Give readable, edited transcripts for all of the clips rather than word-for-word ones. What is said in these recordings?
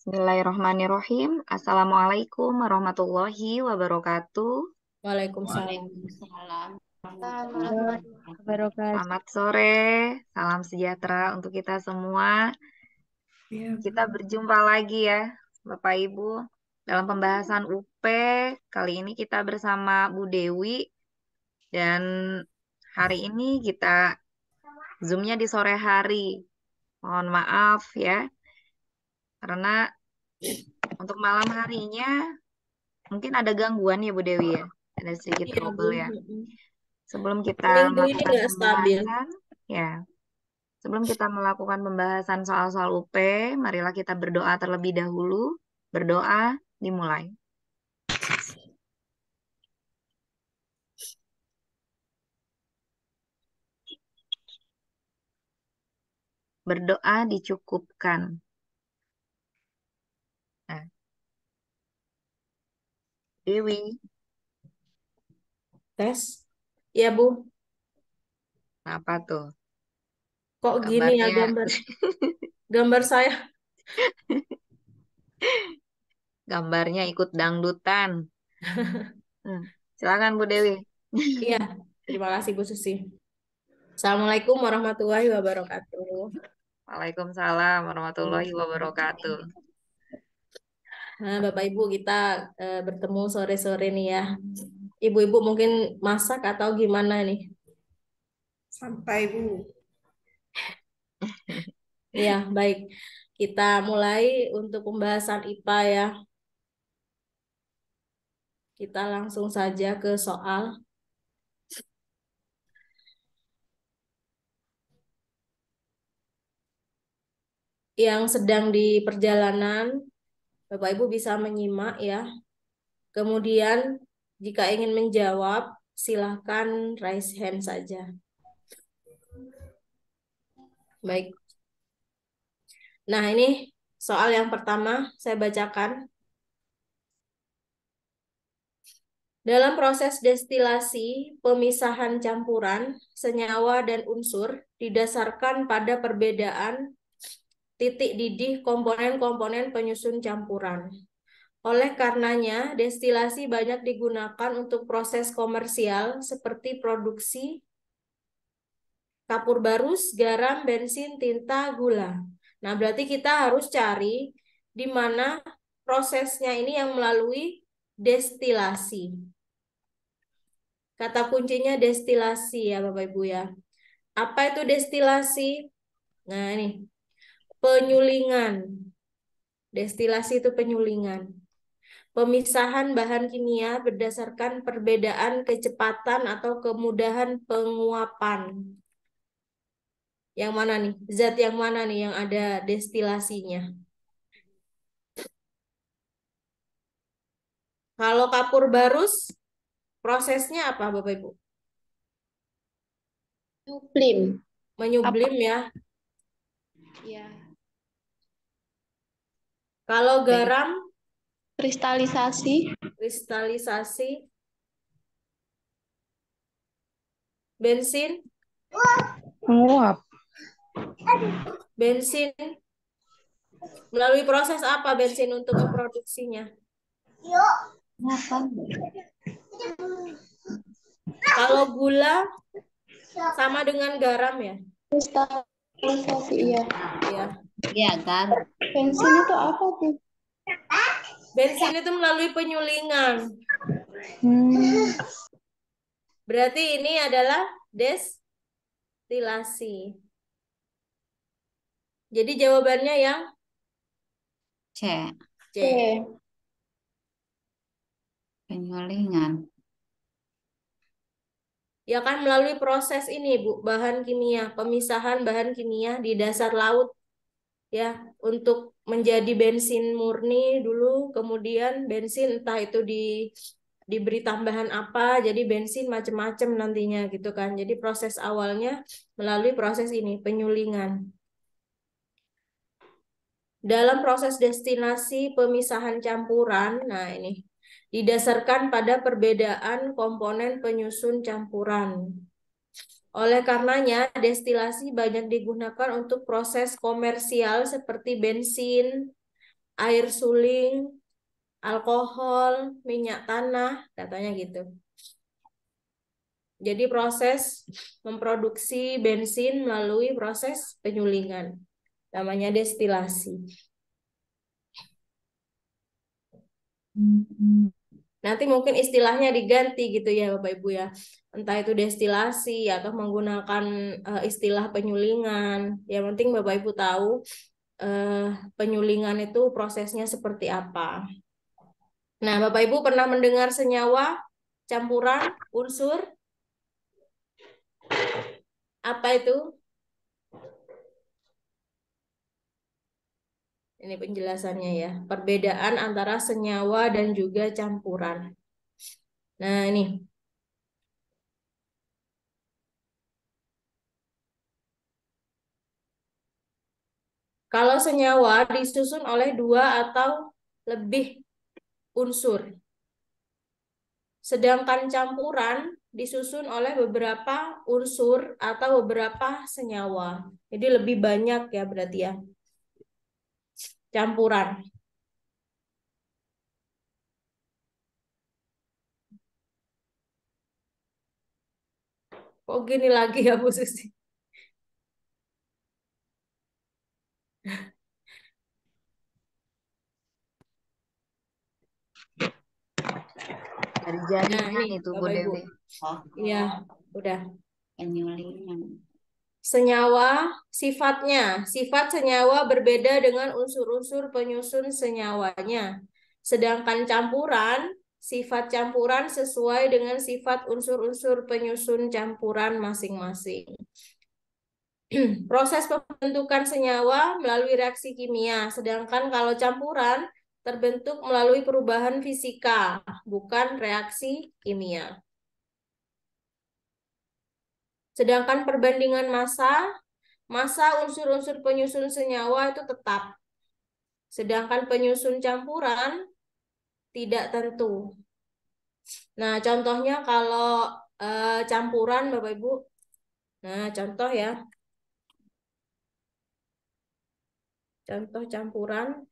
Bismillahirrahmanirrahim. Assalamualaikum warahmatullahi wabarakatuh. Waalaikumsalam. Waalaikumsalam. Wabarakatuh. Selamat sore, salam sejahtera untuk kita semua. Kita berjumpa lagi ya, Bapak Ibu, dalam pembahasan UP. Kali ini kita bersama Bu Dewi dan hari ini kita Zoom-nya di sore hari. Mohon maaf ya, karena untuk malam harinya mungkin ada gangguan ya Bu Dewi ya. Ada sedikit Iya, Bu. trouble ya. Sebelum kita Minggu ini melakukan nggak stabil. pembahasan, ya, sebelum kita melakukan pembahasan soal-soal UP, marilah kita berdoa terlebih dahulu. Berdoa dimulai. Berdoa dicukupkan. Nah, Dewi, Tes. Iya, Bu. apa tuh? Kok gini ya Gambarnya, gambar saya? gambarnya ikut dangdutan. Silakan Bu Dewi. Iya. Terima kasih, Bu Susi. Assalamualaikum warahmatullahi wabarakatuh. Waalaikumsalam warahmatullahi wabarakatuh. Nah, Bapak Ibu, kita bertemu sore-sore nih ya. Ibu-ibu mungkin masak atau gimana nih? Sampai Bu. Iya, baik. Kita mulai untuk pembahasan IPA ya. Kita langsung saja ke soal. Yang sedang di perjalanan, Bapak Ibu bisa menyimak ya. Kemudian jika ingin menjawab, silahkan raise hand saja. Baik. Nah, ini soal yang pertama saya bacakan. Dalam proses destilasi, pemisahan campuran senyawa dan unsur didasarkan pada perbedaan titik didih komponen-komponen penyusun campuran. Oleh karenanya, destilasi banyak digunakan untuk proses komersial seperti produksi kapur barus, garam, bensin, tinta, gula. Nah, berarti kita harus cari di mana prosesnya ini yang melalui destilasi. Kata kuncinya destilasi ya Bapak Ibu ya. Apa itu destilasi? Nah, ini penyulingan. Destilasi itu penyulingan. Pemisahan bahan kimia berdasarkan perbedaan kecepatan atau kemudahan penguapan. Yang mana nih? Zat yang mana nih yang ada destilasinya? Kalau kapur barus, prosesnya apa Bapak Ibu? Sublim. Menyublim ya. Ya. Kalau garam, Kristalisasi. kristalisasi. Bensin, Menguap. bensin. Melalui proses apa bensin untuk memproduksinya? Kalau gula sama dengan garam ya? Kristalisasi, iya. Ya. Iya kan? Bensin itu apa tuh? Bensin itu melalui penyulingan. Berarti ini adalah destilasi. Jadi jawabannya yang C. C. Penyulingan. Ya kan melalui proses ini Bu, bahan kimia, pemisahan bahan kimia di dasar laut ya untuk menjadi bensin murni dulu, kemudian bensin entah itu diberi tambahan apa, jadi bensin macam-macam nantinya gitu kan. Jadi proses awalnya melalui proses ini penyulingan. Dalam proses destinasi pemisahan campuran, nah ini didasarkan pada perbedaan komponen penyusun campuran. Oleh karenanya, destilasi banyak digunakan untuk proses komersial seperti bensin, air suling, alkohol, minyak tanah, katanya gitu. Jadi proses memproduksi bensin melalui proses penyulingan. Namanya destilasi. Nanti mungkin istilahnya diganti gitu ya Bapak Ibu ya. Entah itu destilasi atau menggunakan istilah penyulingan. Yang penting Bapak Ibu tahu penyulingan itu prosesnya seperti apa. Nah, Bapak Ibu pernah mendengar senyawa campuran unsur? Apa itu? Ini penjelasannya ya. Perbedaan antara senyawa dan juga campuran. Nah, ini. Kalau senyawa disusun oleh 2 atau lebih unsur. Sedangkan campuran disusun oleh beberapa unsur atau beberapa senyawa. Jadi lebih banyak ya berarti ya. Campuran. Kok gini lagi ya Bu Susi? Dari Nah, jaringan ini itu Bu Bapak Ibu. Dewi. Iya, udah. Penyulingan. Senyawa, sifatnya. Sifat senyawa berbeda dengan unsur-unsur penyusun senyawanya. Sedangkan campuran, sifat campuran sesuai dengan sifat unsur-unsur penyusun campuran masing-masing. Proses pembentukan senyawa melalui reaksi kimia, sedangkan kalau campuran terbentuk melalui perubahan fisika, bukan reaksi kimia. Sedangkan perbandingan massa unsur-unsur penyusun senyawa itu tetap. Sedangkan penyusun campuran tidak tentu. Nah, contohnya kalau campuran Bapak Ibu. Nah, contoh ya. Contoh campuran.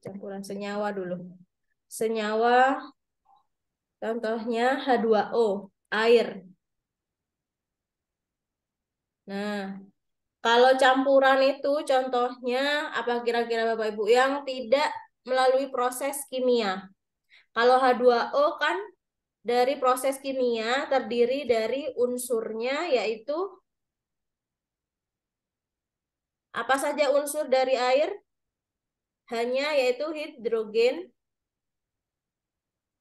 Campuran senyawa dulu. Senyawa contohnya H2O, air. Nah, kalau campuran itu contohnya apa kira-kira Bapak Ibu yang tidak melalui proses kimia. Kalau H2O kan dari proses kimia terdiri dari unsurnya yaitu apa saja unsur dari air? Hanya yaitu hidrogen.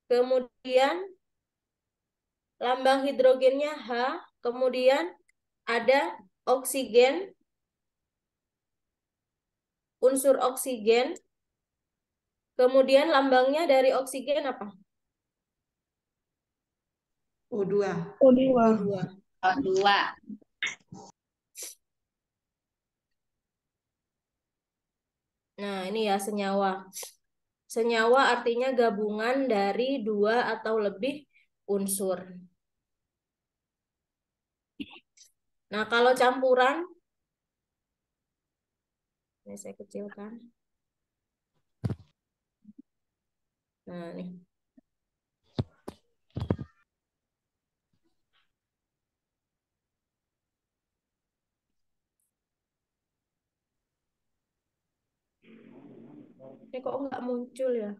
Kemudian lambang hidrogennya H, kemudian ada oksigen, unsur oksigen. Kemudian lambangnya dari oksigen apa? O2. O2. O2. O2. Nah, ini ya senyawa. Senyawa artinya gabungan dari 2 atau lebih unsur. Nah, kalau campuran, ini saya kecilkan. Nah, nih. Ini kok nggak muncul ya?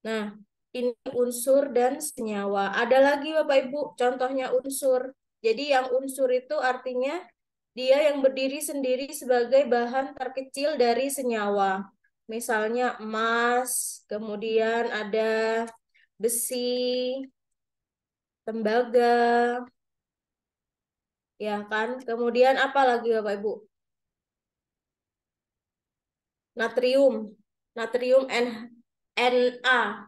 Nah, ini unsur dan senyawa. Ada lagi Bapak Ibu, contohnya unsur. Jadi yang unsur itu artinya dia yang berdiri sendiri sebagai bahan terkecil dari senyawa. Misalnya emas, kemudian ada besi, tembaga, ya kan? Kemudian apa lagi Bapak Ibu? Natrium, natrium Na.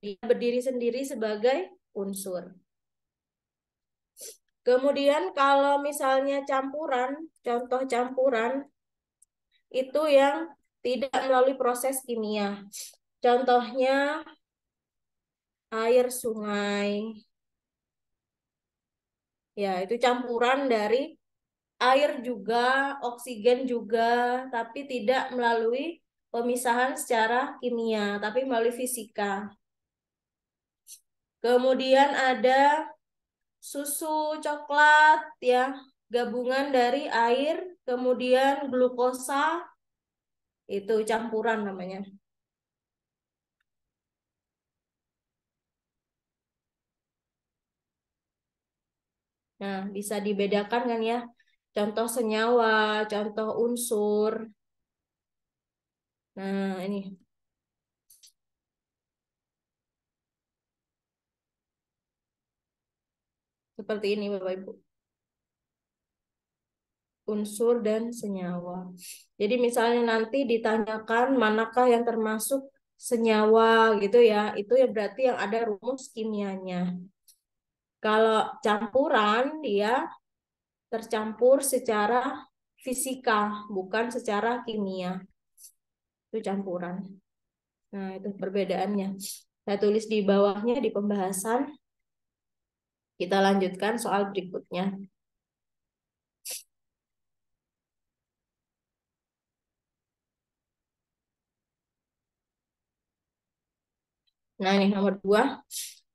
Dia berdiri sendiri sebagai unsur. Kemudian kalau misalnya campuran, contoh campuran itu yang tidak melalui proses kimia. Contohnya air sungai. Ya, itu campuran dari air juga, oksigen juga, tapi tidak melalui pemisahan secara kimia, tapi melalui fisika. Kemudian ada susu coklat ya, gabungan dari air, kemudian glukosa, itu campuran namanya. Nah, bisa dibedakan kan ya, contoh senyawa, contoh unsur. Nah, ini seperti ini Bapak Ibu. Unsur dan senyawa. Jadi misalnya nanti ditanyakan manakah yang termasuk senyawa gitu ya, itu ya berarti yang ada rumus kimianya. Kalau campuran dia tercampur secara fisika, bukan secara kimia. Itu campuran. Nah, itu perbedaannya. Saya tulis di bawahnya di pembahasan. Kita lanjutkan soal berikutnya. Nah, ini nomor 2.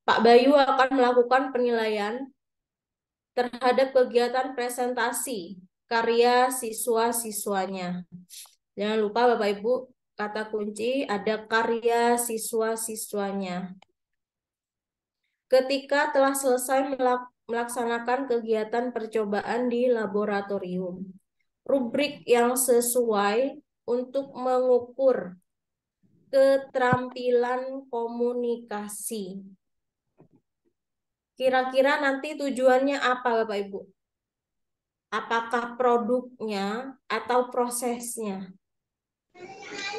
Pak Bayu akan melakukan penilaian terhadap kegiatan presentasi karya siswa-siswanya. Jangan lupa Bapak Ibu, kata kunci ada karya siswa-siswanya. Ketika telah selesai melaksanakan kegiatan percobaan di laboratorium, rubrik yang sesuai untuk mengukur keterampilan komunikasi. Kira-kira nanti tujuannya apa Bapak Ibu? Apakah produknya atau prosesnya?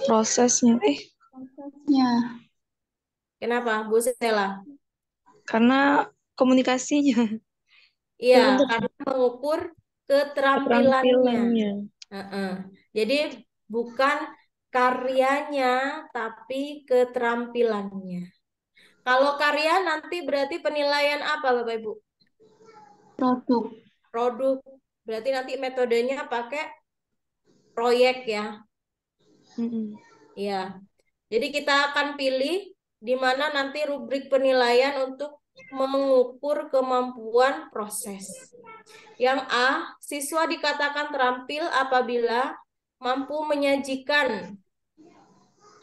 Prosesnya. Prosesnya. Kenapa, Bu Sela? Karena komunikasinya. Iya, Untuk karena mengukur keterampilannya. keterampilannya. Jadi bukan karyanya, tapi keterampilannya. Kalau karya nanti berarti penilaian apa, Bapak Ibu? Produk. Produk. Berarti nanti metodenya pakai proyek ya. Iya. Jadi kita akan pilih di mana nanti rubrik penilaian untuk mengukur kemampuan proses. Yang A, siswa dikatakan terampil apabila mampu menyajikan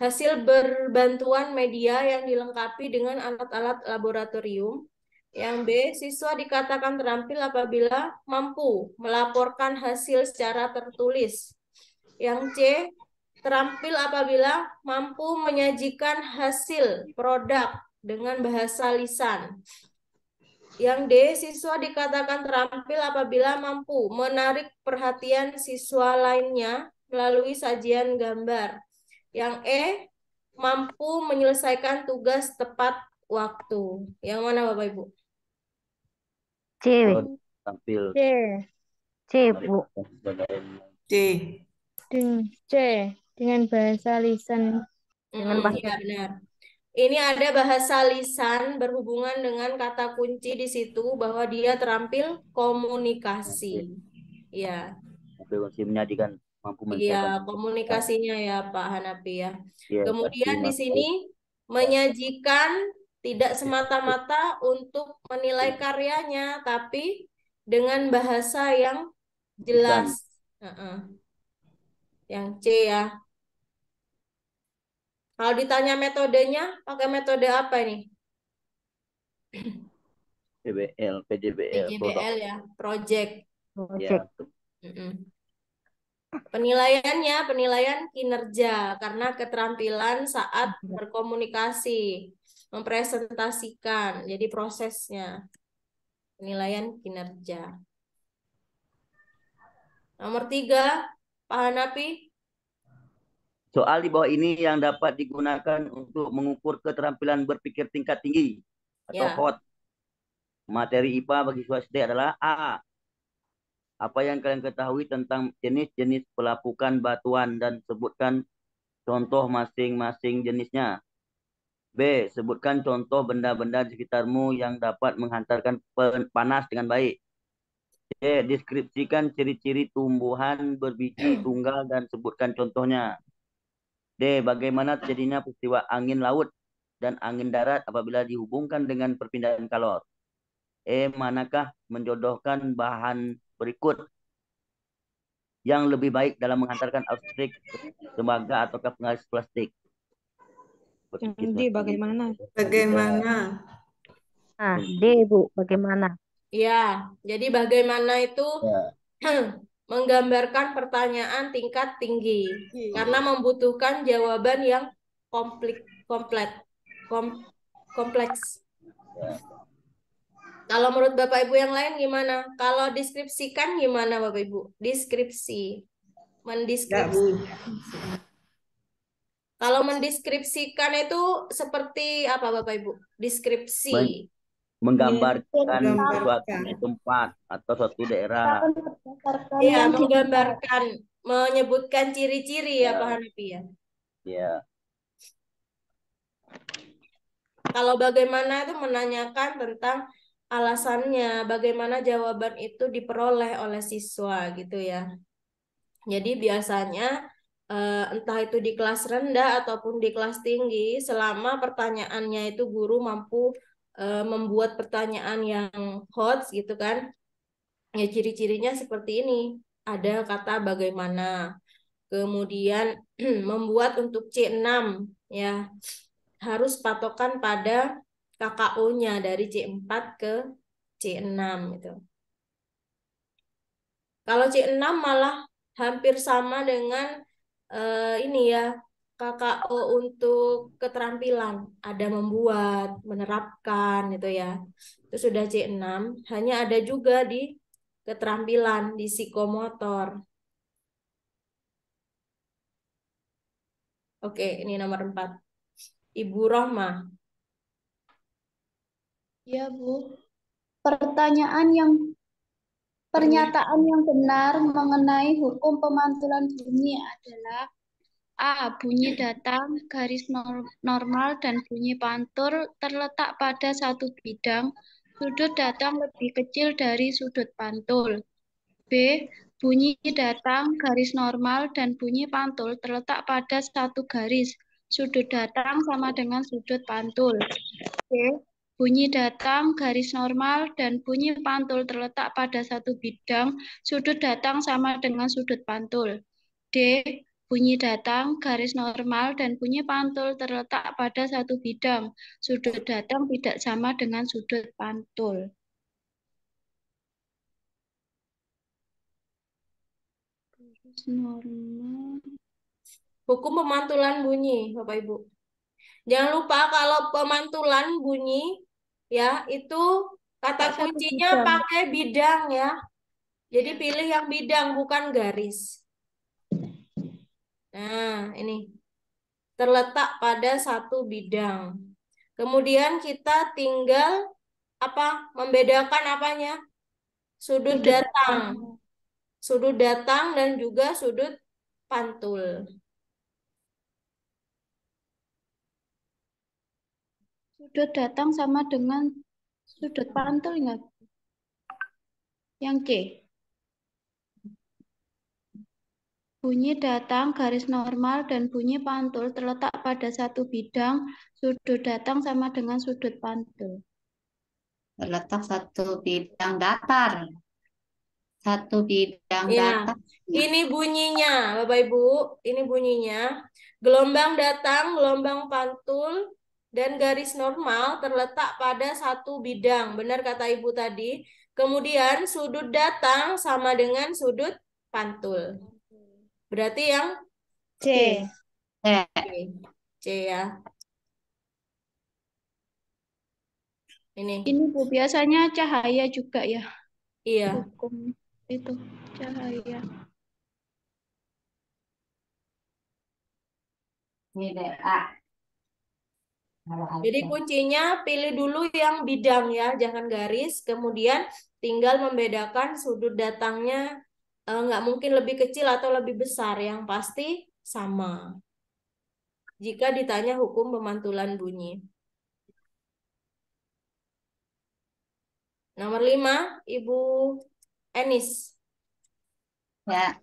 hasil berbantuan media yang dilengkapi dengan alat-alat laboratorium. Yang B, siswa dikatakan terampil apabila mampu melaporkan hasil secara tertulis. Yang C, terampil apabila mampu menyajikan hasil produk dengan bahasa lisan. Yang D, siswa dikatakan terampil apabila mampu menarik perhatian siswa lainnya melalui sajian gambar. Yang E, mampu menyelesaikan tugas tepat waktu. Yang mana Bapak Ibu? C. Tampil. C. C, Bu. C. C. Dengan bahasa lisan. Dengan bahasa Ya, benar. Ini ada bahasa lisan berhubungan dengan kata kunci di situ bahwa dia terampil komunikasi. Ya, Mampu menyajikan, mampu iya menyelesaikan. komunikasinya ya Pak Hanapi ya. Iya, Kemudian pasti di sini menyajikan tidak semata-mata untuk menilai karyanya, tapi dengan bahasa yang jelas. Yang C ya. Kalau ditanya metodenya, pakai metode apa ini? PBL, PJBL, PJBL ya, project. ya. Penilaiannya, penilaian kinerja karena keterampilan saat berkomunikasi, mempresentasikan, jadi prosesnya. Penilaian kinerja. Nomor 3, Pak Hanapi. Soal di bawah ini yang dapat digunakan untuk mengukur keterampilan berpikir tingkat tinggi atau Ya. HOT. Materi IPA bagi siswa SD adalah A. Apa yang kalian ketahui tentang jenis-jenis pelapukan batuan dan sebutkan contoh masing-masing jenisnya. B. Sebutkan contoh benda-benda di sekitarmu yang dapat menghantarkan panas dengan baik. C. Deskripsikan ciri-ciri tumbuhan berbiji tunggal dan sebutkan contohnya. D. Bagaimana terjadinya peristiwa angin laut dan angin darat apabila dihubungkan dengan perpindahan kalor. E. Manakah menjodohkan bahan berikut yang lebih baik dalam menghantarkan arus listrik, tembaga ataukah penghalis plastik? Nanti bagaimana? Bagaimana? Nah, D, Bu, bagaimana? Ya, jadi bagaimana itu Ya. menggambarkan pertanyaan tingkat tinggi karena membutuhkan jawaban yang kompleks. Kalau menurut Bapak Ibu yang lain gimana? Kalau deskripsikan gimana Bapak Ibu? Deskripsi. Mendeskripsi. Kalau mendeskripsikan itu seperti apa Bapak Ibu? Deskripsi. Menggambarkan suatu tempat atau suatu daerah. Iya, menggambarkan, menyebutkan ciri-ciri ya Pak Hanafi ya. Ya. Kalau bagaimana itu menanyakan tentang alasannya, bagaimana jawaban itu diperoleh oleh siswa gitu ya. Jadi biasanya entah itu di kelas rendah ataupun di kelas tinggi, selama pertanyaannya itu guru mampu membuat pertanyaan yang hot gitu kan, ya ciri-cirinya seperti ini. Ada kata bagaimana, kemudian membuat untuk C6 ya, harus patokan pada KKO-nya dari C4 ke C6 gitu. Kalau C6 malah hampir sama dengan ini ya, KKO untuk keterampilan. Ada membuat, menerapkan gitu ya. Itu sudah C6, hanya ada juga di keterampilan, di psikomotor. Oke, ini nomor 4. Ibu Rohmah. Ya, Bu. Pernyataan yang benar mengenai hukum pemantulan bunyi adalah A. Bunyi datang, garis normal dan bunyi pantul terletak pada satu bidang. Sudut datang lebih kecil dari sudut pantul. B. Bunyi datang, garis normal dan bunyi pantul terletak pada satu garis. Sudut datang sama dengan sudut pantul. C. Bunyi datang, garis normal, dan bunyi pantul terletak pada satu bidang. Sudut datang sama dengan sudut pantul. D. Bunyi datang, garis normal, dan bunyi pantul terletak pada satu bidang. Sudut datang tidak sama dengan sudut pantul. Garis normal. Hukum pemantulan bunyi, Bapak Ibu. Jangan lupa kalau pemantulan bunyi ya itu kata kuncinya pakai bidang ya. Jadi pilih yang bidang bukan garis. Nah, ini terletak pada satu bidang. Kemudian kita tinggal apa? Membedakan apanya? Sudut datang. Sudut datang dan juga sudut pantul. Sudut datang sama dengan sudut pantul enggak? Yang C. Bunyi datang, garis normal, dan bunyi pantul terletak pada satu bidang. Sudut datang sama dengan sudut pantul. Terletak satu bidang datar. Satu bidang Ya, datar. ini bunyinya, Bapak Ibu. Ini bunyinya. Gelombang datang, gelombang pantul, dan garis normal terletak pada satu bidang. Benar kata Ibu tadi. Kemudian sudut datang sama dengan sudut pantul. Berarti yang C. C ya. Ini. Ini Bu, biasanya cahaya juga ya. Iya. Hukum itu cahaya. Ini deh, A. Jadi kuncinya pilih dulu yang bidang ya, jangan garis. Kemudian tinggal membedakan sudut datangnya, nggak mungkin lebih kecil atau lebih besar. Yang pasti sama. Jika ditanya hukum pemantulan bunyi. Nomor 5, Ibu Enis. Ya,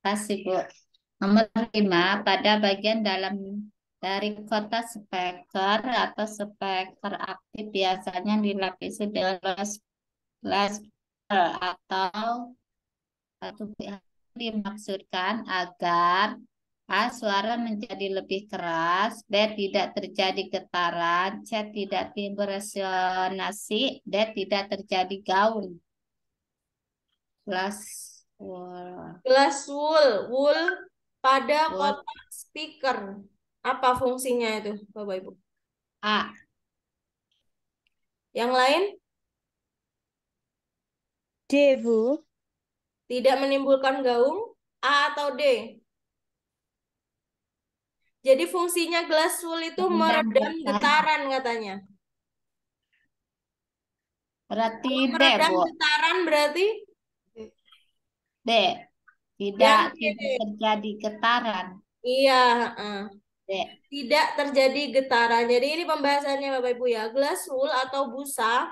kasih Bu. Nomor 5, pada bagian dalam dari kotak speaker atau speaker aktif biasanya dilapisi dengan lasper atau satu pihak dimaksudkan agar A. Suara menjadi lebih keras, B. Tidak terjadi getaran, C. Tidak timbul resonansi, D. Tidak terjadi gaung. Kelas Gelas wool pada kotak speaker. Apa fungsinya itu, Bapak Ibu? A. Yang lain? D, Bu. Tidak menimbulkan gaung, A atau D? Jadi fungsinya gelas wool itu meredam getaran katanya. Berarti Kalau B, meredam Bu. getaran berarti D. Tidak, yang tidak terjadi getaran. iya, D. tidak terjadi getaran. Jadi ini pembahasannya Bapak Ibu ya. Gelas wool atau busa.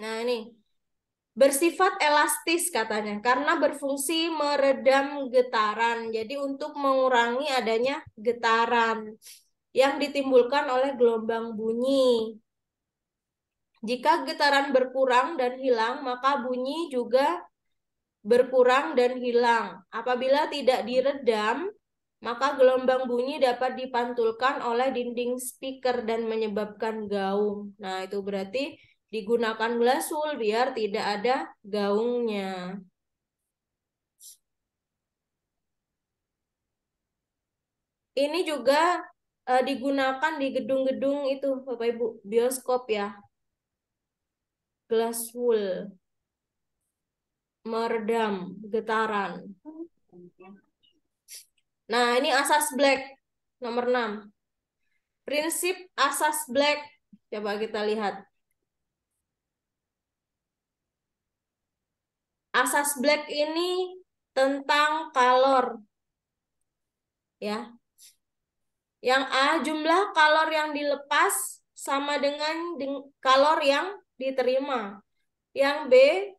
Nah ini bersifat elastis katanya karena berfungsi meredam getaran. Jadi untuk mengurangi adanya getaran yang ditimbulkan oleh gelombang bunyi. Jika getaran berkurang dan hilang, maka bunyi juga berkurang dan hilang. Apabila tidak diredam, maka gelombang bunyi dapat dipantulkan oleh dinding speaker dan menyebabkan gaung. Nah, itu berarti digunakan gelas wool biar tidak ada gaungnya. Ini juga digunakan di gedung-gedung itu, Bapak Ibu, bioskop ya. Gelas wool meredam getaran. Nah, ini asas Black nomor 6. Prinsip asas Black. Coba kita lihat. Asas Black ini tentang kalor. Ya. Yang A, jumlah kalor yang dilepas sama dengan kalor yang diterima. Yang B,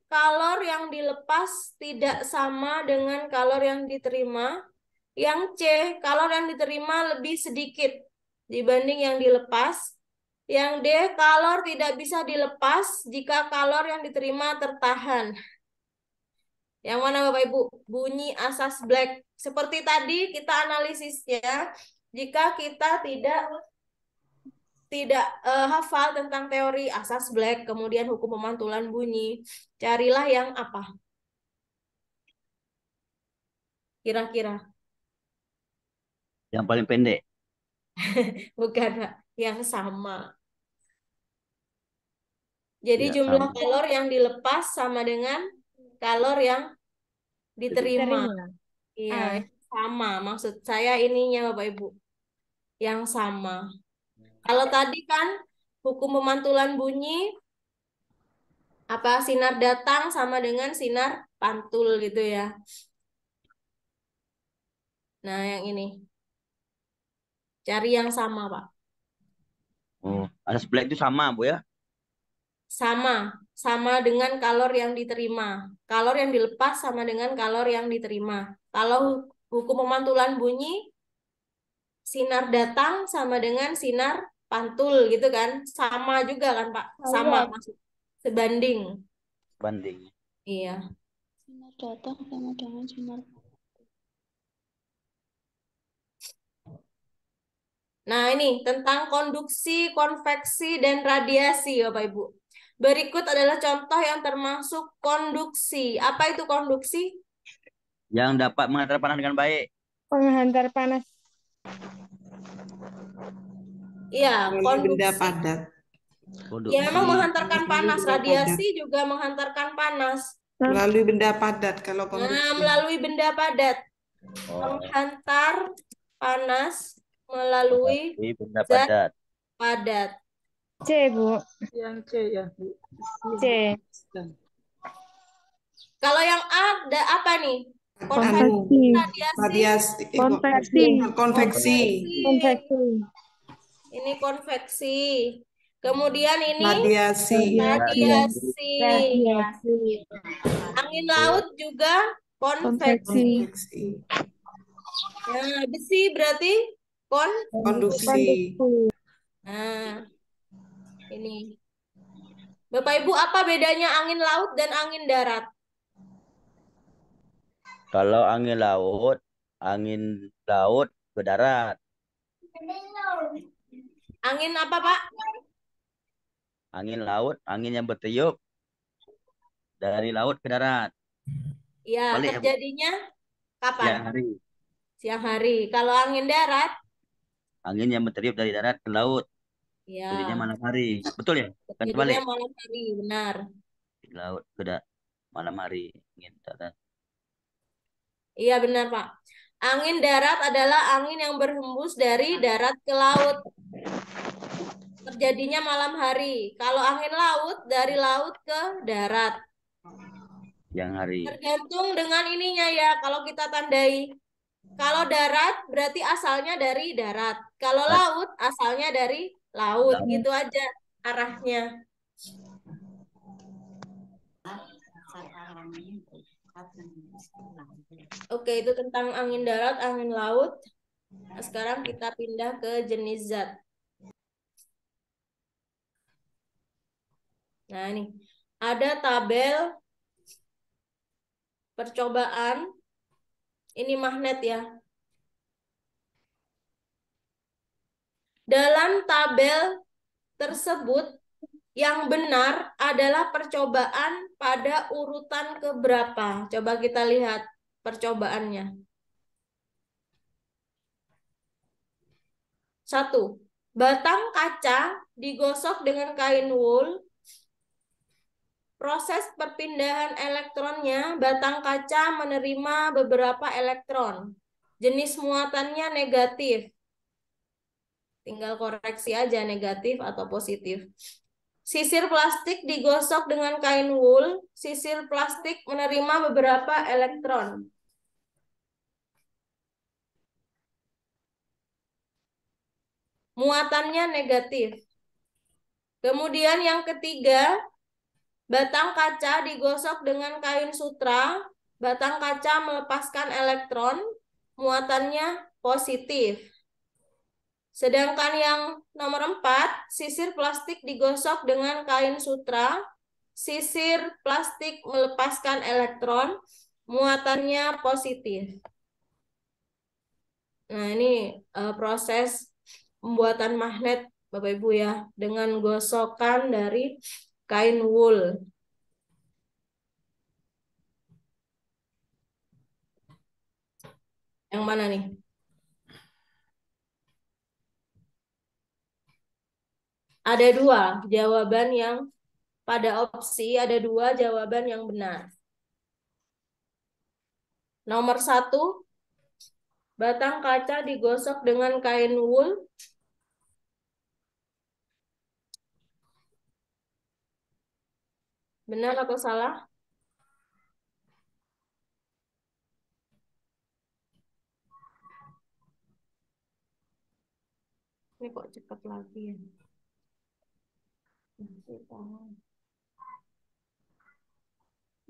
kalor yang dilepas tidak sama dengan kalor yang diterima. Yang C, kalor yang diterima lebih sedikit dibanding yang dilepas. Yang D, kalor tidak bisa dilepas jika kalor yang diterima tertahan. Yang mana Bapak Ibu? Bunyi asas Black. Seperti tadi kita analisisnya, jika kita tidak hafal tentang teori asas Black, kemudian hukum pemantulan bunyi, carilah yang apa? Kira-kira? Yang paling pendek. Bukan, Pak. Yang sama. Jadi Ya, jumlah sama. kalor yang dilepas sama dengan kalor yang diterima. Iya, sama. Maksud saya ininya Bapak Ibu. Yang sama. Kalau tadi kan hukum pemantulan bunyi, apa sinar datang sama dengan sinar pantul gitu ya. Nah, yang ini. Cari yang sama, Pak. Oh, asas Black itu sama, Bu ya? Sama dengan kalor yang diterima. Kalor yang dilepas sama dengan kalor yang diterima. Kalau hukum pemantulan bunyi, sinar datang sama dengan sinar pantul gitu kan. Sama juga kan, Pak? Sama, maksud sebanding. Banding. Iya. Sinar datang sama dengan sinar. Nah, ini tentang konduksi, konveksi, dan radiasi, Bapak Ibu. Berikut adalah contoh yang termasuk konduksi. Apa itu konduksi? Yang dapat mengantar panas dengan baik. Penghantar panas. Iya, benda konduksi. padat. Ya, memang menghantarkan panas. Radiasi juga menghantarkan panas. Melalui benda padat kalau konduksi. Nah, melalui benda padat. Oh. Menghantar panas melalui Melalui benda zat padat. padat. C, Bu. Yang C ya, Bu. C. Kalau yang A ada apa nih? Konveksi. Radiasi, Konveksi. Konveksi. Konveksi. Ini konveksi. Kemudian ini Radiasi. radiasi. Radiasi. Angin laut juga konveksi. Konveksi. Nah, besi berarti Konduksi. Nah, ini. Bapak Ibu, apa bedanya angin laut dan angin darat? Kalau angin laut ke darat. Angin apa, Pak? Angin laut, angin yang bertiup dari laut ke darat. Ya, Balik ya, Bu. terjadinya Siang kapan? hari. Siang hari. Kalau angin darat, Angin yang bertiup dari darat ke laut. Jadinya ya, malam hari. Betul ya? Kan terjadinya balik. malam hari, benar. Di laut ke malam hari. Angin darat. Iya, benar, Pak. Angin darat adalah angin yang berhembus dari darat ke laut. Terjadinya malam hari. Kalau angin laut, dari laut ke darat. Siang hari. Tergantung dengan ininya ya, kalau kita tandai. Kalau darat berarti asalnya dari darat. Kalau laut asalnya dari laut. Laut. Gitu aja arahnya. Oke, itu tentang angin darat, angin laut. Nah, sekarang kita pindah ke jenis zat. Nah, ini ada tabel percobaan. Ini magnet ya. Dalam tabel tersebut, yang benar adalah percobaan pada urutan keberapa. Coba kita lihat percobaannya. 1. Batang kaca digosok dengan kain wool. Proses perpindahan elektronnya, batang kaca menerima beberapa elektron. Jenis muatannya negatif. Tinggal koreksi aja negatif atau positif. Sisir plastik digosok dengan kain wool. Sisir plastik menerima beberapa elektron. Muatannya negatif. Kemudian yang ketiga, batang kaca digosok dengan kain sutra. Batang kaca melepaskan elektron. Muatannya positif. Sedangkan yang nomor 4, sisir plastik digosok dengan kain sutra. Sisir plastik melepaskan elektron, muatannya positif. Nah, ini proses pembuatan magnet, Bapak Ibu ya, dengan gosokan dari kain wool. Yang mana nih? Ada 2 jawaban yang pada opsi, ada 2 jawaban yang benar. Nomor 1, batang kaca digosok dengan kain wool. Benar atau salah? Ini kok cepat lagi ya?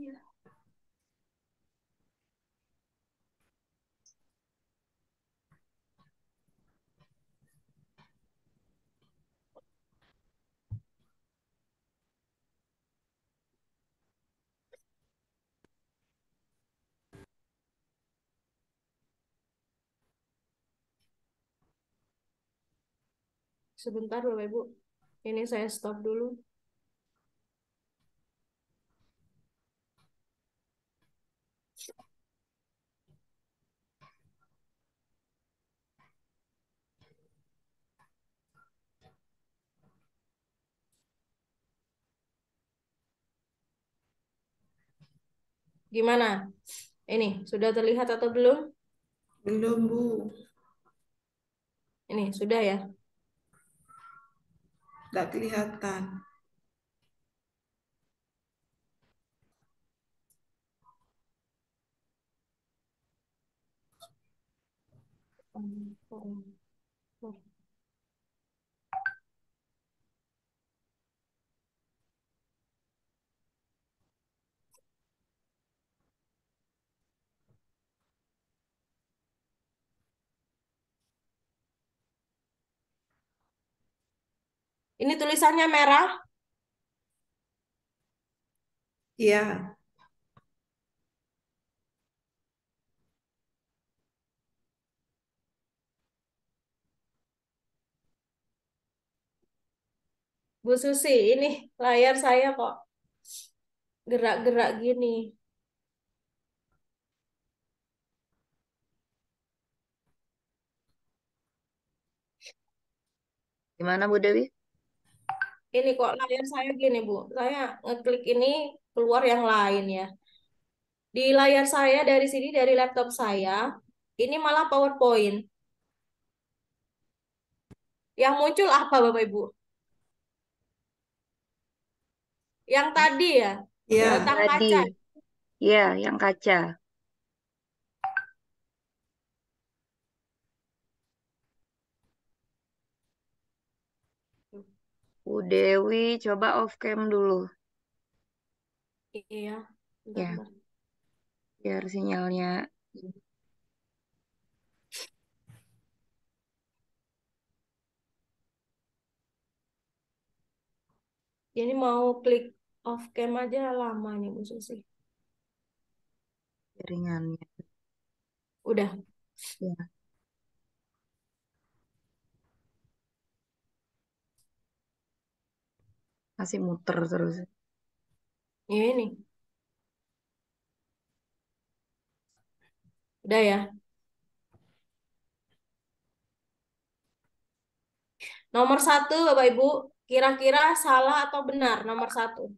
Ya. Sebentar Bapak Ibu. Ini saya stop dulu. Gimana? Ini sudah terlihat atau belum? Belum, Bu. Ini sudah ya. Tidak kelihatan. Ini tulisannya merah. Iya. Bu Susi, ini layar saya kok gerak-gerak gini. Gimana Bu Dewi? Ini kok layar saya gini, Bu. Saya ngeklik ini keluar yang lain ya. Di layar saya dari sini, dari laptop saya, ini malah PowerPoint. Yang muncul apa, Bapak Ibu? Yang tadi ya, Iya. batang Tadi. kaca. Iya, yang kaca. Bu Dewi, coba off cam dulu. Iya, Ya, bentar. biar sinyalnya. Ini mau klik off cam aja lama nih, Bu Susi. Jaringannya. Udah. Ya. Masih muter terus. Ini. Udah ya. Nomor 1, Bapak Ibu, kira-kira salah atau benar nomor 1?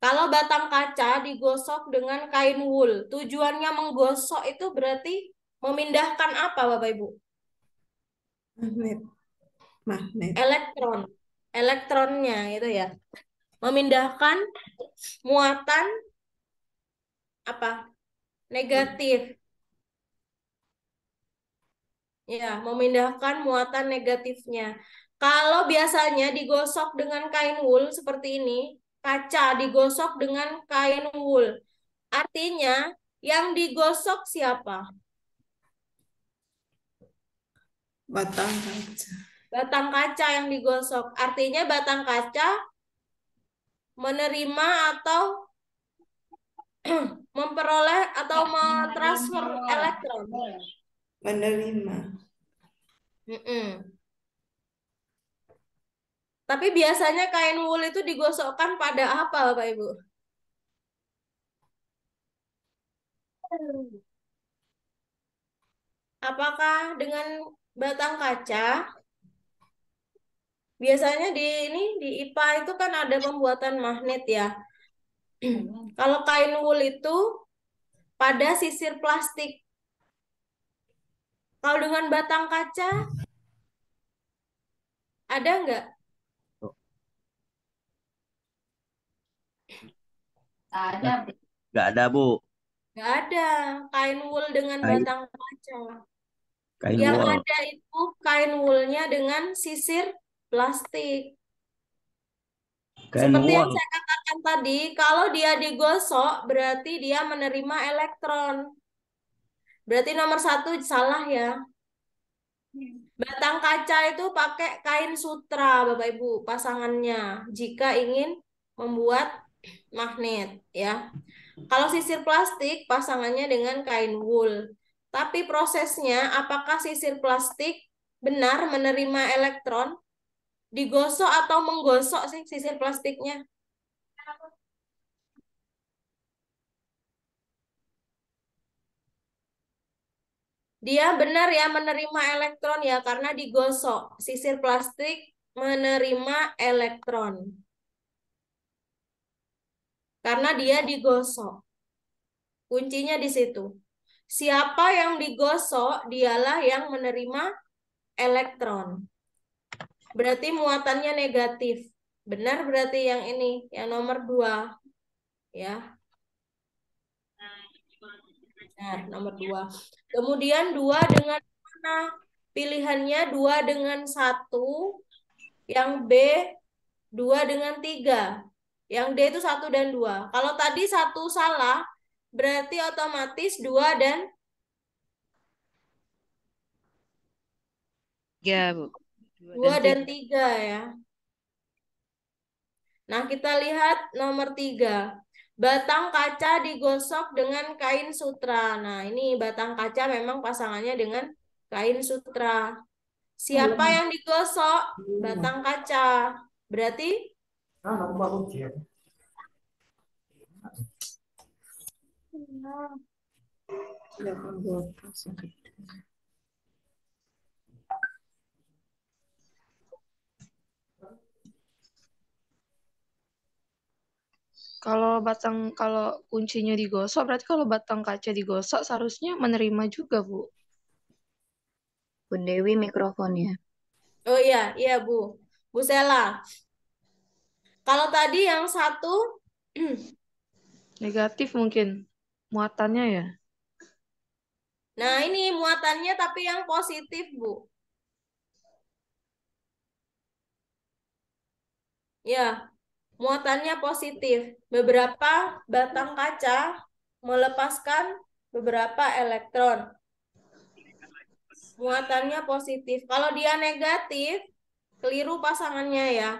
Kalau batang kaca digosok dengan kain wool, tujuannya menggosok itu berarti memindahkan apa, Bapak Ibu? Magnet. Magnet. Elektron. Elektronnya itu ya. Memindahkan muatan apa? Negatif. Ya, memindahkan muatan negatifnya. Kalau biasanya digosok dengan kain wool seperti ini, kaca digosok dengan kain wool. Artinya yang digosok siapa? Batang kaca. Batang kaca yang digosok. Artinya batang kaca menerima atau memperoleh atau mentransfer elektron. Menerima. Tapi biasanya kain wool itu digosokkan pada apa, Bapak Ibu? Apakah dengan batang kaca? Biasanya di IPA itu kan ada pembuatan magnet ya. Kalau kain wool itu pada sisir plastik. Kalau dengan batang kaca ada nggak? Ada. Nggak ada, Bu. Nggak ada kain wool dengan Kain, batang kaca. kain Yang wol. ada itu kain woolnya dengan sisir plastik. Kain Seperti yang wol. saya katakan tadi, kalau dia digosok berarti dia menerima elektron. Berarti nomor 1 salah ya. Batang kaca itu pakai kain sutra, Bapak Ibu, pasangannya jika ingin membuat magnet ya. Kalau sisir plastik pasangannya dengan kain wool. Tapi prosesnya apakah sisir plastik benar menerima elektron? Digosok atau menggosok sih sisir plastiknya? Dia benar ya menerima elektron ya karena digosok. Sisir plastik menerima elektron. Karena dia digosok. Kuncinya di situ. Siapa yang digosok, dialah yang menerima elektron. Berarti muatannya negatif. Benar berarti yang ini, yang nomor 2. Ya. Benar, nomor 2. Kemudian 2 dengan mana? Pilihannya 2 dengan 1, yang B 2 dengan 3. Yang D itu 1 dan 2. Kalau tadi 1 salah, berarti otomatis 2 dan 3, Bu. 2 dan 3 ya. Nah, kita lihat nomor 3. Batang kaca digosok dengan kain sutra. Nah, ini batang kaca memang pasangannya dengan kain sutra. Siapa yang digosok? Batang kaca. Berarti Kalau kuncinya digosok, berarti kalau batang kaca digosok seharusnya menerima juga, Bu. Bun Dewi mikrofonnya. oh iya, iya Bu. Bu Sela. Kalau tadi yang 1 Negatif mungkin muatannya ya. nah ini muatannya tapi yang positif, Bu. Ya, muatannya positif. Beberapa batang kaca melepaskan beberapa elektron. Muatannya positif. Kalau dia negatif, keliru pasangannya ya.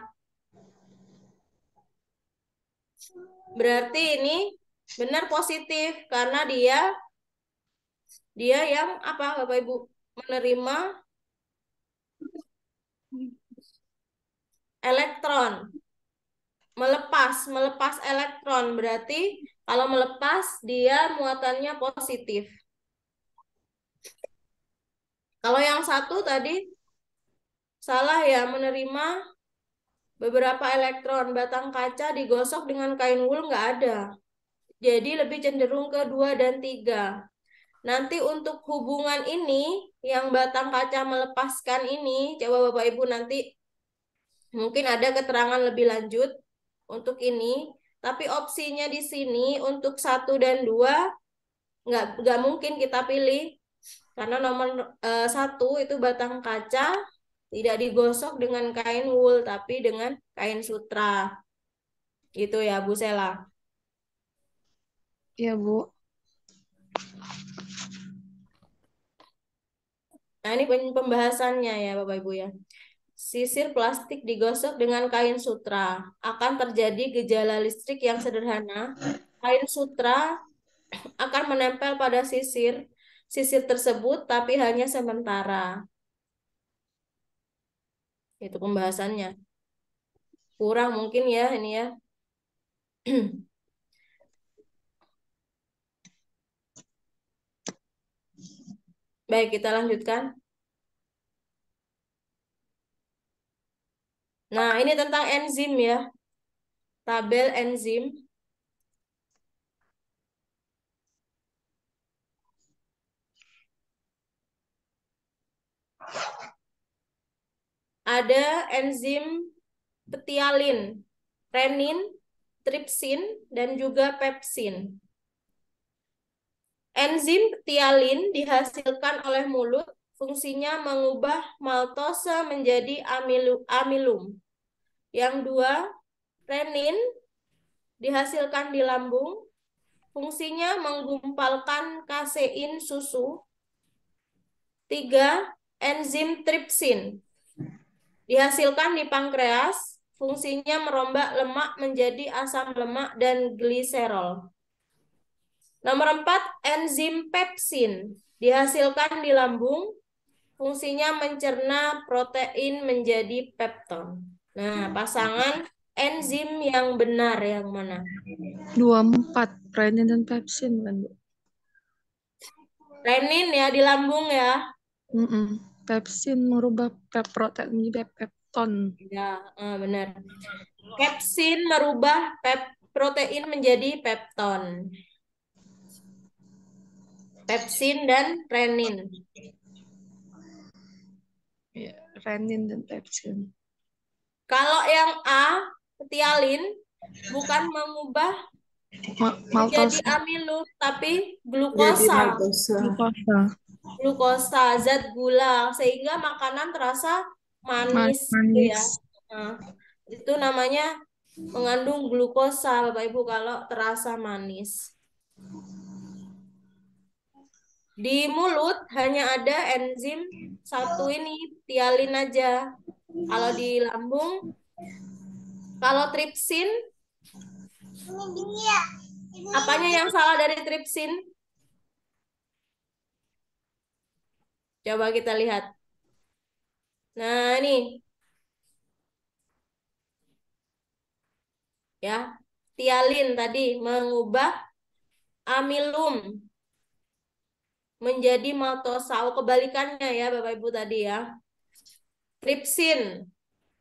Berarti ini benar positif karena dia yang apa Bapak Ibu? Menerima elektron. Melepas elektron. Berarti kalau melepas dia muatannya positif. Kalau yang 1 tadi salah ya, menerima beberapa elektron. Batang kaca digosok dengan kain wul nggak ada. Jadi lebih cenderung ke 2 dan 3. Nanti untuk hubungan ini, yang batang kaca melepaskan ini, coba Bapak Ibu nanti mungkin ada keterangan lebih lanjut untuk ini. Tapi opsinya di sini untuk 1 dan 2 nggak mungkin kita pilih. Karena nomor 1 itu batang kaca tidak digosok dengan kain wul, tapi dengan kain sutra. Gitu ya, Bu Sela. Iya, Bu. Nah, ini pembahasannya ya, Bapak Ibu ya. Sisir plastik digosok dengan kain sutra. Akan terjadi gejala listrik yang sederhana. Kain sutra akan menempel pada sisir tersebut, tapi hanya sementara. Itu pembahasannya. Kurang mungkin ya ini ya. Baik, kita lanjutkan. Nah, ini tentang enzim ya. Tabel enzim. Ada enzim ptialin, renin, tripsin, dan juga pepsin. Enzim ptialin dihasilkan oleh mulut, fungsinya mengubah maltose menjadi amilum. Yang 2, renin dihasilkan di lambung, fungsinya menggumpalkan kasein susu. 3, enzim tripsin dihasilkan di pankreas, fungsinya merombak lemak menjadi asam lemak dan gliserol. Nomor 4, enzim pepsin dihasilkan di lambung, fungsinya mencerna protein menjadi pepton. Nah, pasangan enzim yang benar yang mana? 24, renin dan pepsin kan, Bu? Renin ya di lambung ya. Pepsin merubah protein menjadi pepton. Ya, benar. Pepsin merubah protein menjadi pepton. Pepsin dan renin. renin dan pepsin. Kalau yang A, tialin, bukan mengubah menjadi Maltosa. amilum, tapi Jadi glukosa. maltosa. Glukosa. Glukosa, zat gula, sehingga makanan terasa manis, gitu ya. Manis. Nah, itu namanya mengandung glukosa, Bapak Ibu, kalau terasa manis. Di mulut hanya ada enzim satu ini, tialin aja. Kalau di lambung, kalau tripsin, apanya yang salah dari tripsin? Coba kita lihat. Nah, ini. Ya, tialin tadi mengubah amilum menjadi maltosa. Oh, kebalikannya ya Bapak Ibu tadi ya. Tripsin.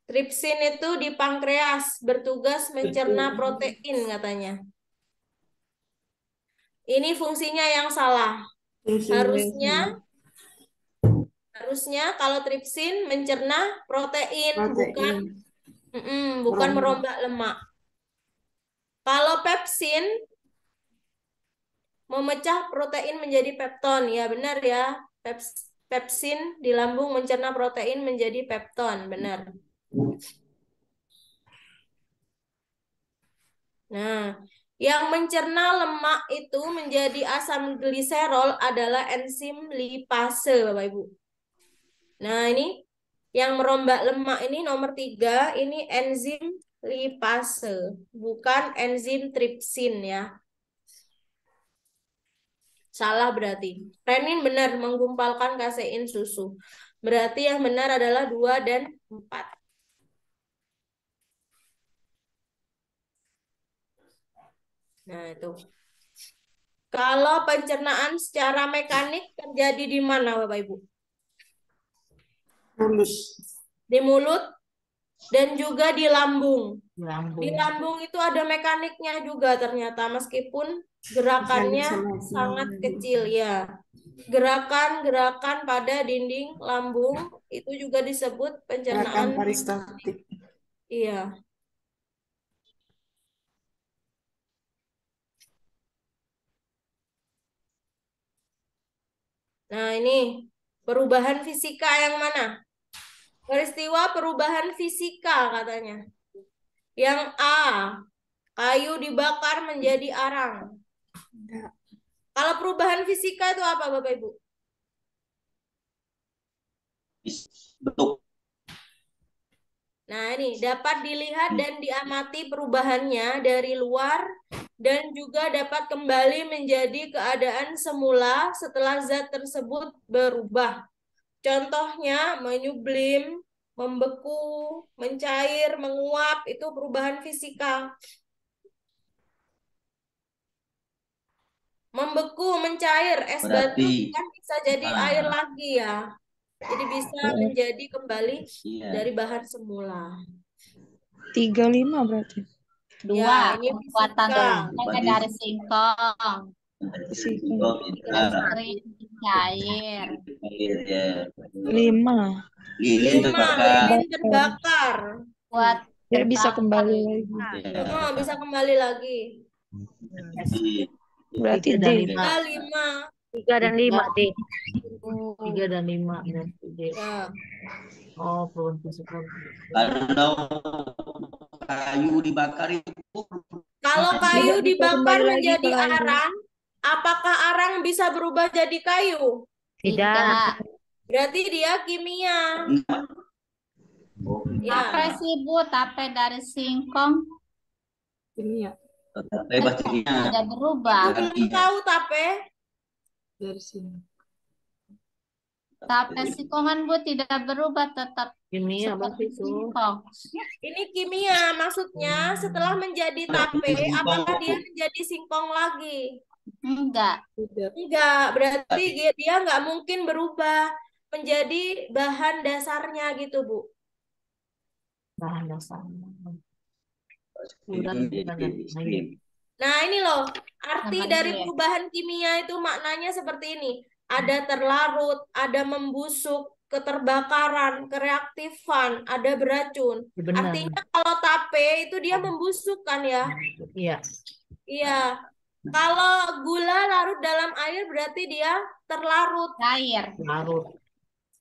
Tripsin itu di pankreas bertugas mencerna protein katanya. Ini fungsinya yang salah. Harusnya kalau tripsin mencerna protein. bukan merombak lemak. Kalau pepsin memecah protein menjadi pepton. Ya benar ya. Pepsin di lambung mencerna protein menjadi pepton. Benar. Nah, yang mencerna lemak itu menjadi asam gliserol adalah enzim lipase, Bapak Ibu. Nah, ini yang merombak lemak ini nomor 3, ini enzim lipase, bukan enzim tripsin ya. Salah berarti. Renin benar menggumpalkan kasein susu. Berarti yang benar adalah 2 dan 4. Nah, itu. Kalau pencernaan secara mekanik terjadi di mana, Bapak Ibu? Di mulut dan juga di lambung. Di lambung itu ada mekaniknya juga ternyata, meskipun gerakannya sangat kecil ya. Gerakan-gerakan pada dinding lambung itu juga disebut pencernaan peristaltik. Iya. Nah, ini perubahan fisika yang mana? Peristiwa perubahan fisika katanya. Yang A, kayu dibakar menjadi arang. Kalau perubahan fisika itu apa, Bapak Ibu? Bentuk. Nah, ini dapat dilihat dan diamati perubahannya dari luar dan juga dapat kembali menjadi keadaan semula setelah zat tersebut berubah. Contohnya menyublim, membeku, mencair, menguap, itu perubahan fisika. Membeku, mencair, es batu kan bisa jadi air lagi ya. Jadi bisa menjadi kembali dari bahan semula. 35 berarti. 2, Ya, ini kekuatan fisika. dari singkong. Fisika. Cair. 5. Lilin terbakar. Buat Biar bisa kembali lagi. Bisa kembali lagi. Berarti D. 5. 3 dan 5, D. 3 dan 5 berarti D. Ya. Oh, perubahan fisika. Kalau kayu dibakar itu. Kalau kayu dibakar menjadi arang, apakah arang bisa berubah jadi kayu? Tidak. Berarti dia kimia. Ya. Tape sih Bu, tape dari singkong. Kimia. Tape pasti kimia. Tidak berubah. Belum tahu tape. Dari sini. Tape singkongan Bu tidak berubah, tetap Kimia seperti itu. singkong. Ini kimia, maksudnya setelah menjadi tape, apakah dia menjadi singkong lagi? Enggak. Enggak, berarti dia nggak mungkin berubah menjadi bahan dasarnya gitu, Bu. Bahan dasarnya. Nah, ini loh, arti dari perubahan kimia itu maknanya seperti ini. Ada terlarut, ada membusuk, keterbakaran, kereaktifan, ada beracun. Ya, benar. Artinya kalau tape itu dia membusuk kan ya? Iya. Iya. Kalau gula larut dalam air berarti dia terlarut. Cair. Larut.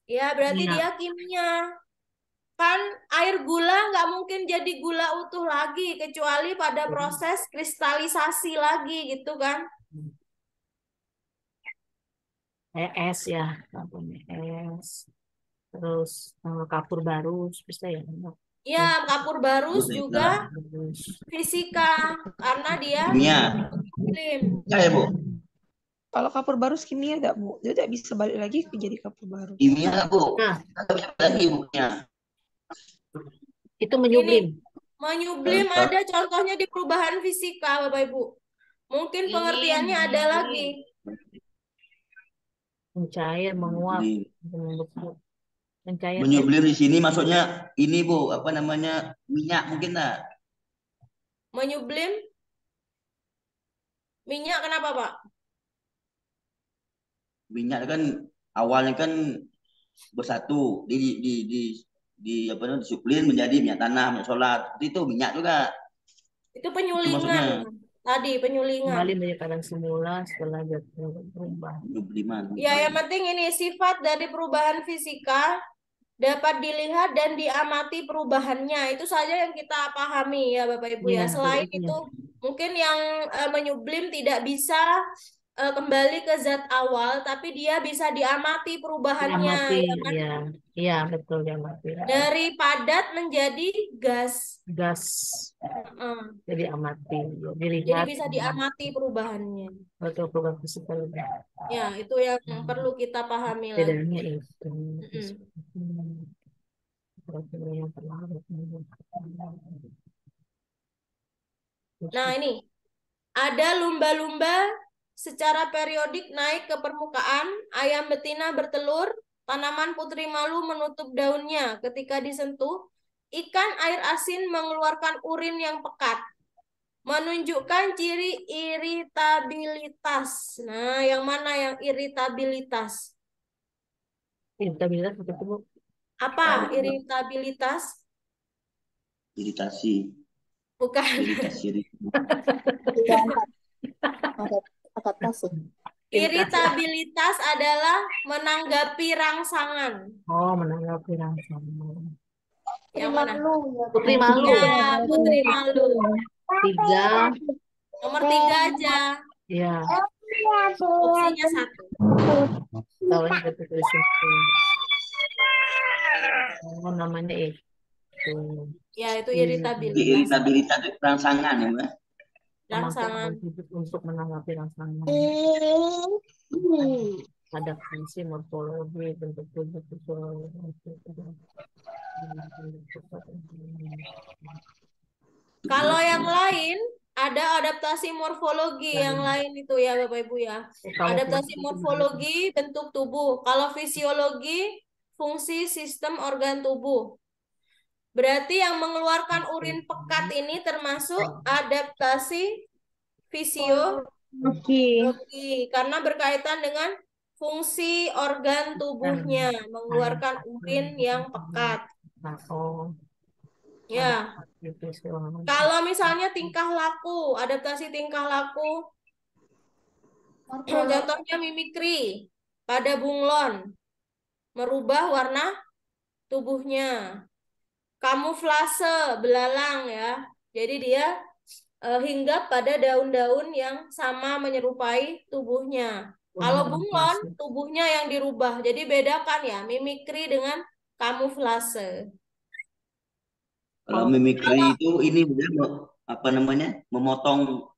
Ya, berarti Iya. dia kimia. Kan air gula nggak mungkin jadi gula utuh lagi kecuali pada proses kristalisasi lagi gitu kan. Es ya, sabunnya es. Terus kapur barus bisa ya. Ya, kapur barus Terus juga Barus. fisika karena dia kimia. iklim. Ya, Bu. Kalau kapur barus kimia enggak, Bu? Dia tidak bisa balik lagi ke jadi kapur barus. Kimia, Bu. Nah, Lagi, Bu. Ya. itu menyublim. Menyublim ada contohnya di perubahan fisika, Bapak Ibu. Mungkin pengertiannya ada lagi. Mencair, menguap, membentuk. Mencair. Menyublim di sini maksudnya ini, Bu, apa namanya? Minyak mungkin enggak? Menyublim minyak kenapa, Pak? Minyak kan awalnya kan bersatu di apa namanya disuplin menjadi minyak tanah, minyak solar. Itu minyak juga. Itu Itu penyulingan. maksudnya Tadi penyulingan. Kembali menjadi keadaan semula setelah berubah. penyubliman. Ya, yang penting ini sifat dari perubahan fisika dapat dilihat dan diamati perubahannya. Itu saja yang kita pahami ya Bapak Ibu ya. Iya, Selain iya. itu mungkin yang menyublim tidak bisa kembali ke zat awal, tapi dia bisa diamati perubahannya. Diamati, Ya kan? iya. Iya, betul diamati. Dari padat menjadi gas. Gas. Heeh. Jadi amati, Jadi dilihat. bisa diamati perubahannya. Betul, program fisikal. Ya, itu yang perlu kita pahami lagi. Bedanya itu. Nah, ini ada lumba-lumba secara periodik naik ke permukaan, ayam betina bertelur, tanaman putri malu menutup daunnya. Ketika disentuh, ikan air asin mengeluarkan urin yang pekat, menunjukkan ciri iritabilitas. Nah, yang mana yang iritabilitas? Iritabilitas seperti itu. Apa iritabilitas? Iritasi. Bukan. Iritasi. Iritabilitas adalah menanggapi rangsangan. Oh, menanggapi rangsangan. Yang mana? Putri malu. Ya, putri malu. 3. Nomor 3 aja. Ya. Opsinya 1. Tahu yang kita tulisin. Oh, namanya itu. Ya, itu iritabilitas. Iritabilitas itu rangsangan ya, Mbak. Rangsangan. Untuk menanggapi rangsangan. Ada fungsi morfologi, bentuk tubuh, Kalau yang lain ada adaptasi morfologi yang lain itu ya Bapak Ibu ya. Adaptasi morfologi bentuk tubuh. Kalau fisiologi fungsi sistem organ tubuh. Berarti yang mengeluarkan urin pekat ini termasuk adaptasi fisiologi karena berkaitan dengan fungsi organ tubuhnya mengeluarkan urin yang pekat. Ya. Kalau misalnya tingkah laku, adaptasi tingkah laku, contohnya mimikri pada bunglon, merubah warna tubuhnya. Kamuflase belalang ya, jadi dia hinggap pada daun-daun yang sama menyerupai tubuhnya. Kalau bunglon, tubuhnya yang dirubah. Jadi bedakan ya, mimikri dengan kamuflase. Kalau mimikri itu ini apa namanya? Memotong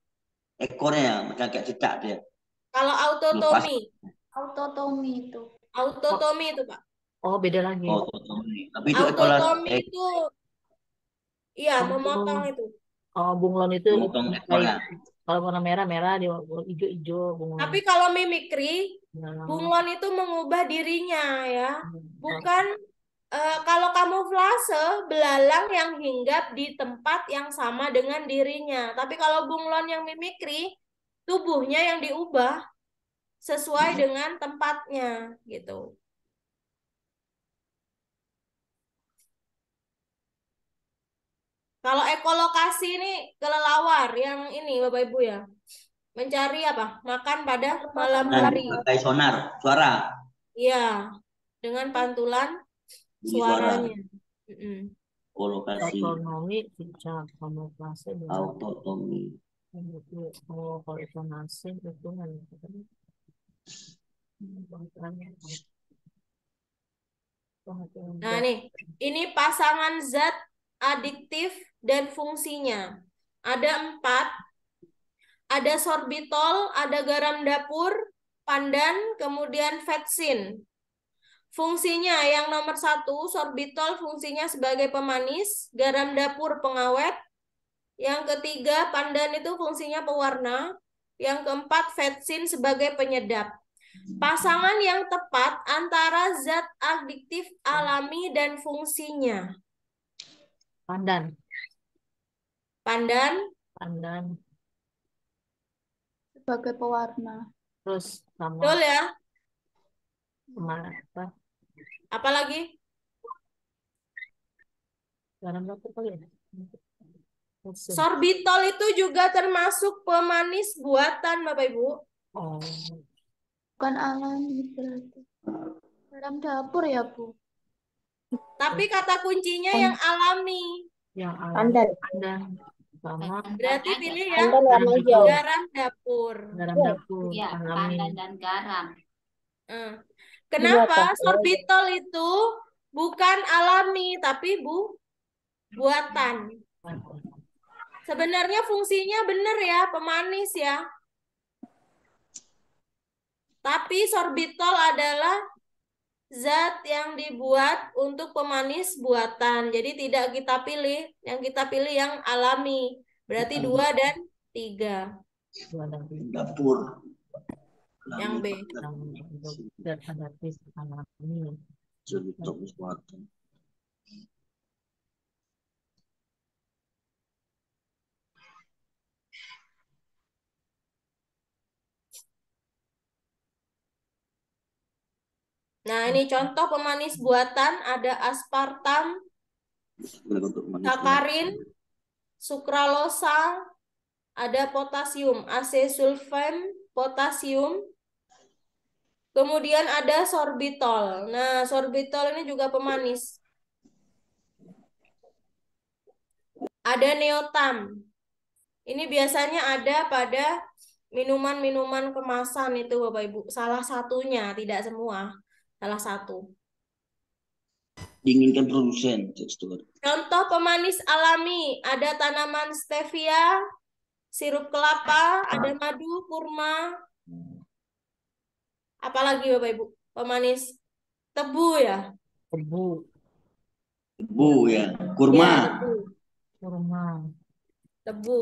ekornya macam kayak cicak dia. Kalau autotomi. Autotomi itu. Autotomi itu, Pak. Oh, beda lagi. Autotomi. Tapi itu autotomi itu iya, memotong itu. Oh, bunglon itu memotong ekornya. Kalau warna merah di hijau bunglon. Tapi kalau mimikri, bunglon itu mengubah dirinya ya. Bukan kalau kamuflase, belalang yang hinggap di tempat yang sama dengan dirinya. Tapi kalau bunglon yang mimikri, tubuhnya yang diubah sesuai dengan tempatnya gitu. Kalau ekolokasi ini kelelawar yang ini Bapak Ibu ya. Mencari apa? Makan pada malam Dan hari. pakai sonar, suara, Iya, dengan pantulan bunyi suara, suaranya. Mm-mm. kolokasi, Otonomi sejak kamuflase dan autotomi. itu kalau intonasi itu Nah nih, ini pasangan zat adiktif dan fungsinya. Ada 4, ada sorbitol, ada garam dapur, pandan, kemudian vetsin. Fungsinya yang nomor 1, sorbitol fungsinya sebagai pemanis, garam dapur pengawet. Yang ketiga, pandan itu fungsinya pewarna. Yang keempat, vetsin sebagai penyedap. Pasangan yang tepat antara zat adiktif alami dan fungsinya. pandan. Pandan Pandan. Sebagai pewarna. Terus sama betul ya? apa? Apalagi? Garam dapur kali ya? Sorbitol itu juga termasuk pemanis buatan, Bapak Ibu. Oh, Bukan alami berarti. Garam dapur ya, Bu? Tapi kata kuncinya yang alami. yang Pandan. pandan sama Berarti pilih yang Pandan warna hijau. garam dapur. garam dapur Ya, alami. pandan dan garam. Kenapa? Sorbitol itu bukan alami, tapi buatan. Sebenarnya fungsinya benar ya, pemanis ya. Tapi sorbitol adalah zat yang dibuat untuk pemanis buatan. Jadi tidak kita pilih, yang kita pilih yang alami. Berarti 2 dan 3. Dapur. Yang B. Dan adaptif alami. Nah, ini contoh pemanis buatan, ada aspartam, sakarin, sukralosa, ada potasium, asesulfam, potasium, kemudian ada sorbitol. Nah, sorbitol ini juga pemanis. Ada neotam. Ini biasanya ada pada minuman-minuman kemasan itu Bapak Ibu. Salah satunya, tidak semua. Salah satu. Dinginkan produsen tekstur. Contoh pemanis alami, ada tanaman stevia, sirup kelapa, ada madu, kurma. Apalagi Bapak Ibu? Pemanis tebu ya? Tebu. Tebu ya, kurma. Ya, tebu. Kurma. Tebu.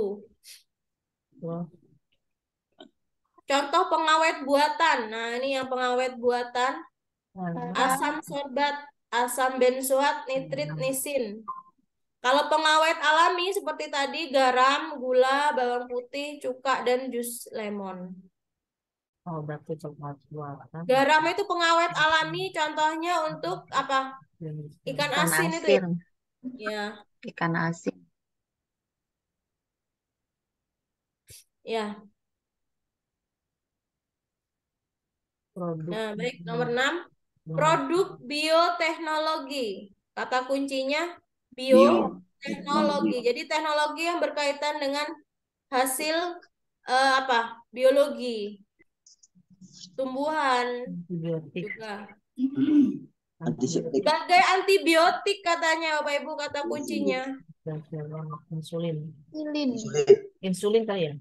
Terus Contoh pengawet buatan. Nah, ini yang pengawet buatan. Asam sorbat, asam benzoat, nitrit, nisin. Kalau pengawet alami seperti tadi garam, gula, bawang putih, cuka, dan jus lemon. oh berarti coklat buatan. Garam itu pengawet alami, contohnya untuk apa? Ikan asin itu ya? Ya, Ikan asin. ya. Produk. Nah, baik. Nomor 6. Produk bioteknologi. Kata kuncinya bioteknologi. Jadi teknologi yang berkaitan dengan hasil apa? Biologi. Tumbuhan Antibiotik. juga. Antiseptik. Sebagai antibiotik katanya Bapak Ibu, kata kuncinya. Insulin. Insulin. Kali ya?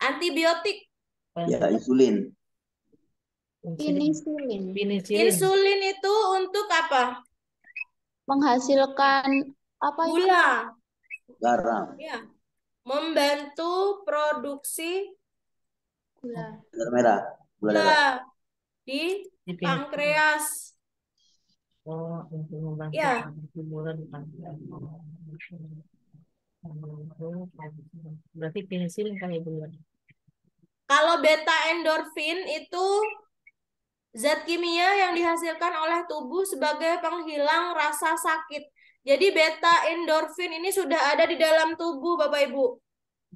Antibiotik. Ya, insulin. Penisilin. Insulin itu untuk apa? Menghasilkan apa itu? Gula. Garam. Ya. Membantu produksi Gula. Gula merah. Gula darah. di pankreas. Oh, untuk membantu Ya. gula di pankreas. Berarti penisilin kali ya. Kalau beta endorfin itu zat kimia yang dihasilkan oleh tubuh sebagai penghilang rasa sakit. Jadi beta endorfin ini sudah ada di dalam tubuh Bapak Ibu.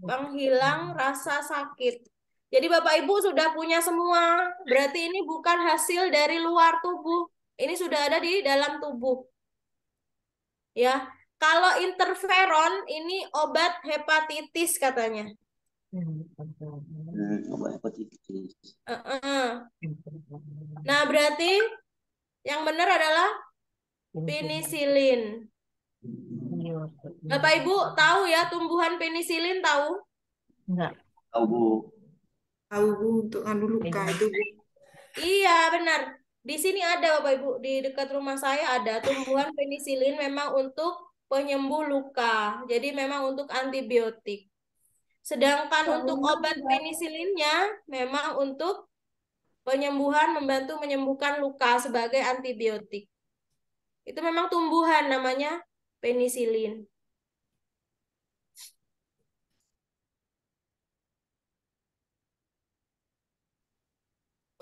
Penghilang rasa sakit. Jadi Bapak Ibu sudah punya semua. Berarti ini bukan hasil dari luar tubuh. Ini sudah ada di dalam tubuh. Ya. Kalau interferon ini obat hepatitis katanya. Obat hepatitis. Nah, berarti yang benar adalah penisilin. Bapak Ibu tahu ya tumbuhan penisilin tahu? Enggak. Tahu Bu. Tahu Bu, untuk anu luka itu Bu. Iya, benar. Di sini ada Bapak Ibu, di dekat rumah saya ada tumbuhan penisilin memang untuk penyembuh luka. Jadi memang untuk antibiotik. Sedangkan untuk obat penisilinnya memang untuk penyembuhan, membantu menyembuhkan luka sebagai antibiotik. Itu memang tumbuhan namanya penisilin.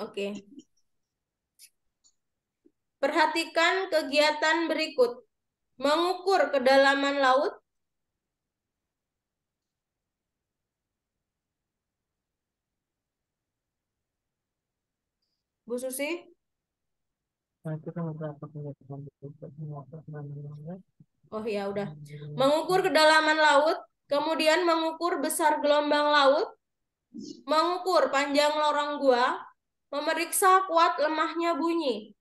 Oke. Perhatikan kegiatan berikut. Mengukur kedalaman laut. Bu Susi? Itu kan beberapa kegiatan berikut. Oh ya udah. Mengukur kedalaman laut, kemudian mengukur besar gelombang laut, mengukur panjang lorong gua, memeriksa kuat lemahnya bunyi.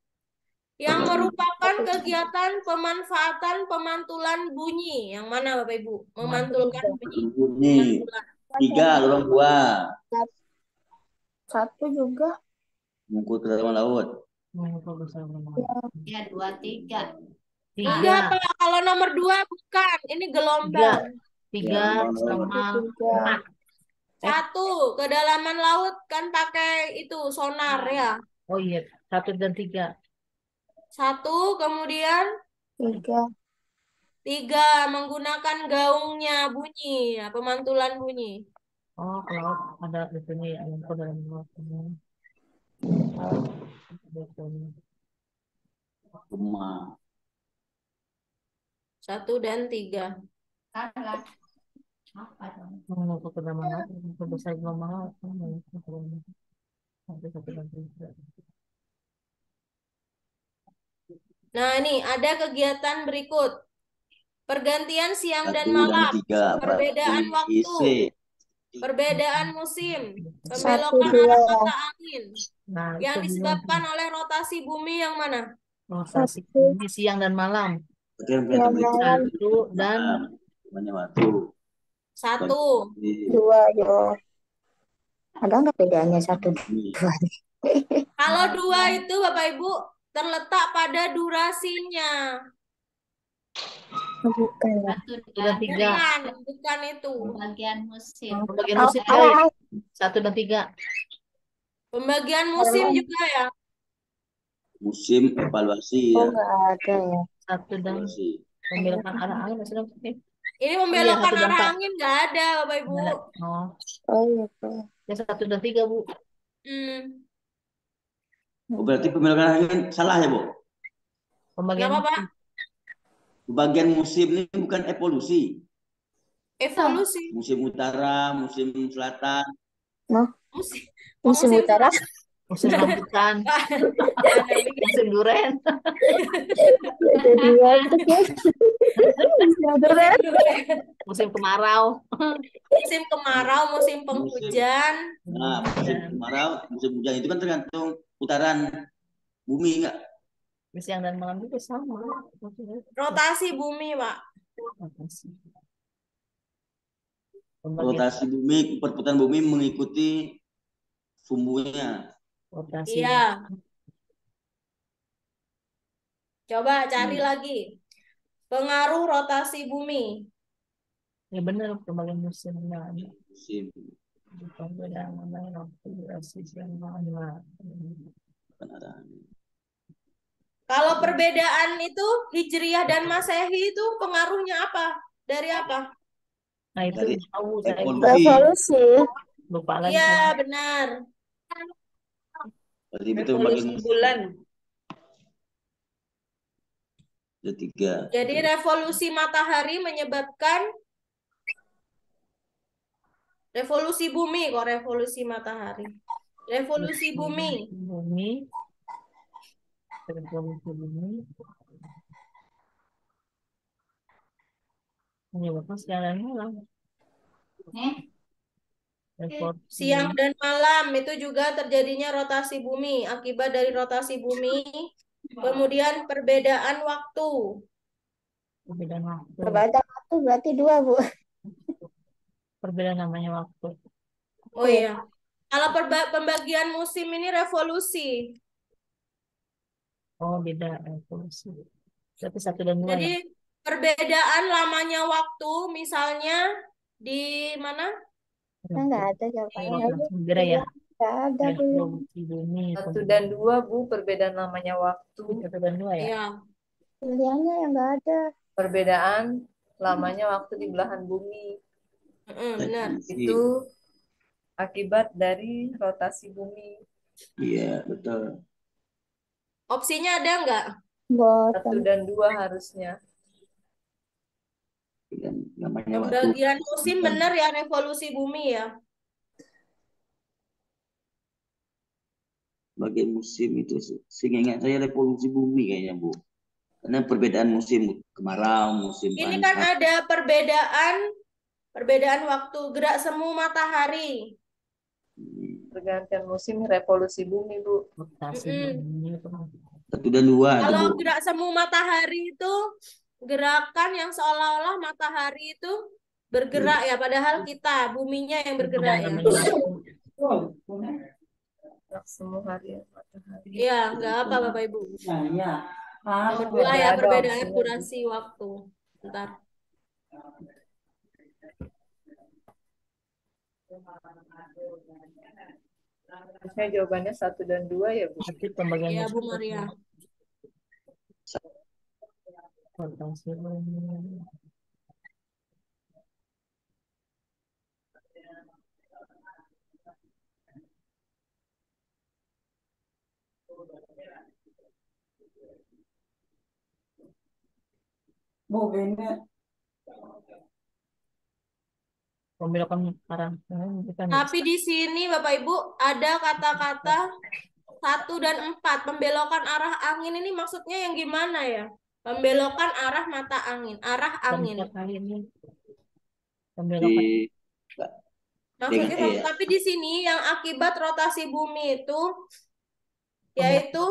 Yang merupakan kegiatan pemanfaatan pemantulan bunyi. Yang mana Bapak Ibu? Memantulkan bunyi. Bunyi. 3 lorong gua. 1 juga. Mengukur kedalaman laut. Mengukur besar gelombang. Ya, 2, 3. Enggak, Pak. Kalau nomor 2 bukan. Ini gelombang. 3 sama 4. 1, kedalaman laut kan pakai itu sonar ya. Oh iya, 1 dan 3. 1, kemudian 3. 3, menggunakan gaungnya bunyi, ya, pemantulan bunyi. Oh, kalau ada itunya ya, mengukur dalam laut. Rumah. 1 dan 3. Salah. Apa dong? Mengukur kedalaman laut, mengukur besar gelombang laut. Sampai 1 dan 3. Nah, ini ada kegiatan berikut. Pergantian siang dan 1 malam, dan 3. perbedaan Berarti waktu, isi. perbedaan musim, 1, pembelokan 2. arah mata angin. Nah, Yang itu disebabkan oleh rotasi bumi yang mana? rotasi bumi siang dan malam. Yang 1 dan namanya waktu. 1. 2 yo. Ada nggak bedanya 1 2? Kalau 2 itu Bapak Ibu terletak pada durasinya. Bukan ya. 1 dan 3. Bukan itu. Pembagian musim. Pembagian musim ya. 1 dan 3. Pembagian musim juga ya. Musim evaluasi Oh, ya. nggak ada ya. 1 dan Evaluasi. pembelokan arah angin maksudnya. Ini pembelokan 1 dan arah 4. angin nggak ada Bapak Ibu. Oh, Oh iya, Pak. ya 1 dan 3 Bu. Oh, berarti pemilihan angin salah ya, Bu? Pembagian Kenapa, Pak? Bagian musim ini bukan evolusi. Evolusi. Musim utara, musim selatan. Musim utara. Musim rambutan. Musim duren. Jadi Musim kemarau. Musim kemarau, musim penghujan. Nah, musim kemarau, musim hujan itu kan tergantung putaran bumi enggak? Siang dan malam itu sama. Rotasi bumi, Pak. Rotasi bumi, perputaran bumi mengikuti sumbunya. Rotasi. Iya. Coba cari lagi. Pengaruh rotasi bumi. Ya benar, pembagian musimnya. Musim. Kalau perbedaan itu Hijriyah dan Masehi itu pengaruhnya apa? Dari apa? Nah itu tahu saya. Evolusi. Lupa lagi. Iya, benar. Jadi betul bagian bulan. Ada 3. Jadi revolusi matahari menyebabkan revolusi bumi kok, revolusi matahari. Revolusi bumi. Bumi. Revolusi bumi. Menyebabkan siang dan malam. Siang dan malam itu juga terjadinya rotasi bumi. Akibat dari rotasi bumi, kemudian perbedaan waktu. Perbedaan waktu. Perbedaan waktu berarti 2, Bu. Perbedaan namanya waktu. Oh iya. Kalau pembagian musim ini revolusi. Oh, beda revolusi. Berarti 1 dan 2 Jadi ya? perbedaan lamanya waktu, misalnya di mana? Enggak ada jawabannya. Rotasi segera ya? Enggak ada, Bu. Revolusi bumi. 1 dan 2, Bu, perbedaan namanya waktu. 1 dan 2 ya? Iya. Pilihannya yang enggak ada. Perbedaan lamanya waktu di belahan bumi. Benar. Itu akibat dari rotasi bumi. Iya, betul. Opsinya ada nggak? 1 dan 2 harusnya. Dan namanya waktu. Pembagian musim benar ya, revolusi bumi ya. Bagian musim itu seingat saya revolusi bumi kayaknya, Bu. Karena perbedaan musim kemarau, musim Ini kan panas. ada perbedaan waktu, gerak semu matahari. Pergantian musim revolusi bumi, Bu. Rotasi bumi. 1 dan 2 itu, Kalau Bu. gerak semu matahari itu gerakan yang seolah-olah matahari itu bergerak ya, padahal kita buminya yang bergerak ya. Gerak semu hari matahari. Iya, nggak apa Bapak Ibu. Nomor 2 Nggak ya, ada perbedaan opsinya. durasi waktu. Bentar. Harusnya jawabannya 1 dan 2 ya, Bu. Berarti pembagian Iya, Bu musim. Maria. Rotasi bumi. Pembelokan arah. Tapi di sini Bapak Ibu ada kata-kata 1 dan 4. Pembelokan arah angin ini maksudnya yang gimana ya? Pembelokan arah mata angin, arah angin. Pembelokan. Maksudnya, tapi di sini yang akibat rotasi bumi itu yaitu,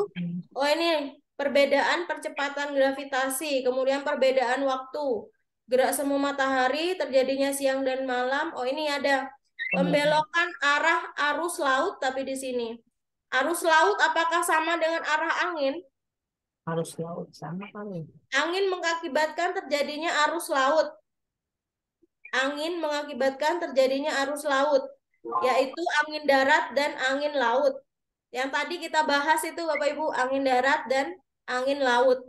oh ini perbedaan percepatan gravitasi, kemudian perbedaan waktu, gerak semu matahari, terjadinya siang dan malam. Oh ini ada pembelokan arah arus laut, tapi di sini arus laut apakah sama dengan arah angin? Arus laut sama kali. Angin mengakibatkan terjadinya arus laut. Angin mengakibatkan terjadinya arus laut, yaitu angin darat dan angin laut. Yang tadi kita bahas itu Bapak Ibu, angin darat dan angin laut.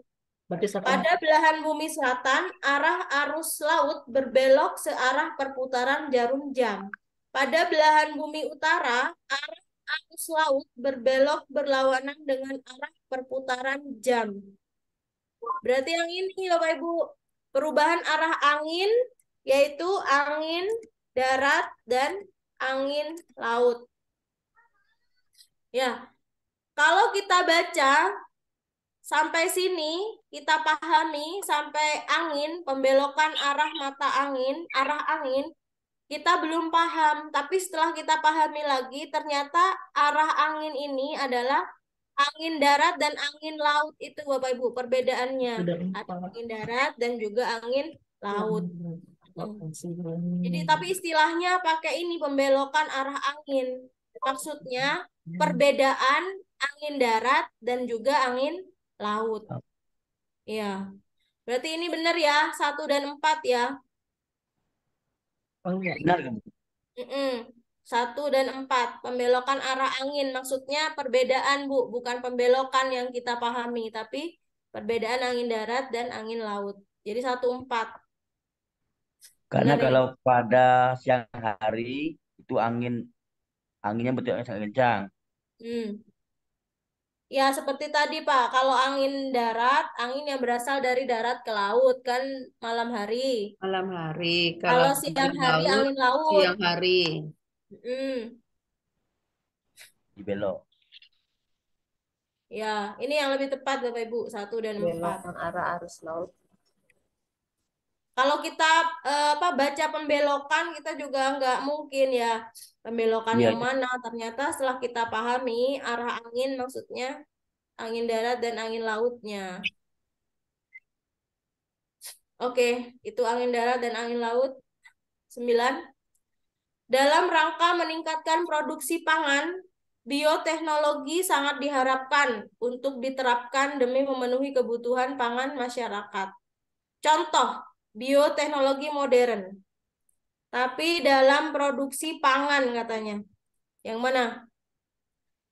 Pada belahan bumi selatan, arah arus laut berbelok searah perputaran jarum jam. Pada belahan bumi utara, arah arus laut berbelok berlawanan dengan arah perputaran jam. Berarti yang ini Bapak Ibu, perubahan arah angin, yaitu angin darat dan angin laut. Ya, kalau kita baca sampai sini, kita pahami sampai angin, pembelokan arah mata angin, arah angin, kita belum paham. Tapi setelah kita pahami lagi, ternyata arah angin ini adalah angin darat dan angin laut. Itu Bapak Ibu perbedaannya. Ada angin darat dan juga angin laut. Jadi tapi istilahnya pakai ini pembelokan arah angin. Maksudnya perbedaan angin darat dan juga angin laut. Iya. Berarti ini benar ya, 1 dan 4 ya. Oh iya. Benar kan? 1 dan 4. Pembelokan arah angin. Maksudnya perbedaan, Bu. Bukan pembelokan yang kita pahami. Tapi perbedaan angin darat dan angin laut. Jadi 1, 4. Karena Benar, kalau pada siang hari itu anginnya betul sangat kencang. Ya, seperti tadi, Pak. Kalau angin darat, angin yang berasal dari darat ke laut kan malam hari. Malam hari. Kalau Kalau di siang hari, laut, angin laut. siang hari. Dibelok. Ya, ini yang lebih tepat, Bapak Ibu. 1 dan 4. Belokan arah arus laut. Kalau kita baca pembelokan, kita juga nggak mungkin ya pembelokan Iya, yang mana. Ternyata setelah kita pahami arah angin, maksudnya angin darat dan angin lautnya. Oke, itu angin darat dan angin laut. 9. Dalam rangka meningkatkan produksi pangan, bioteknologi sangat diharapkan untuk diterapkan demi memenuhi kebutuhan pangan masyarakat. Contoh, bioteknologi modern. Tapi dalam produksi pangan katanya. Yang mana?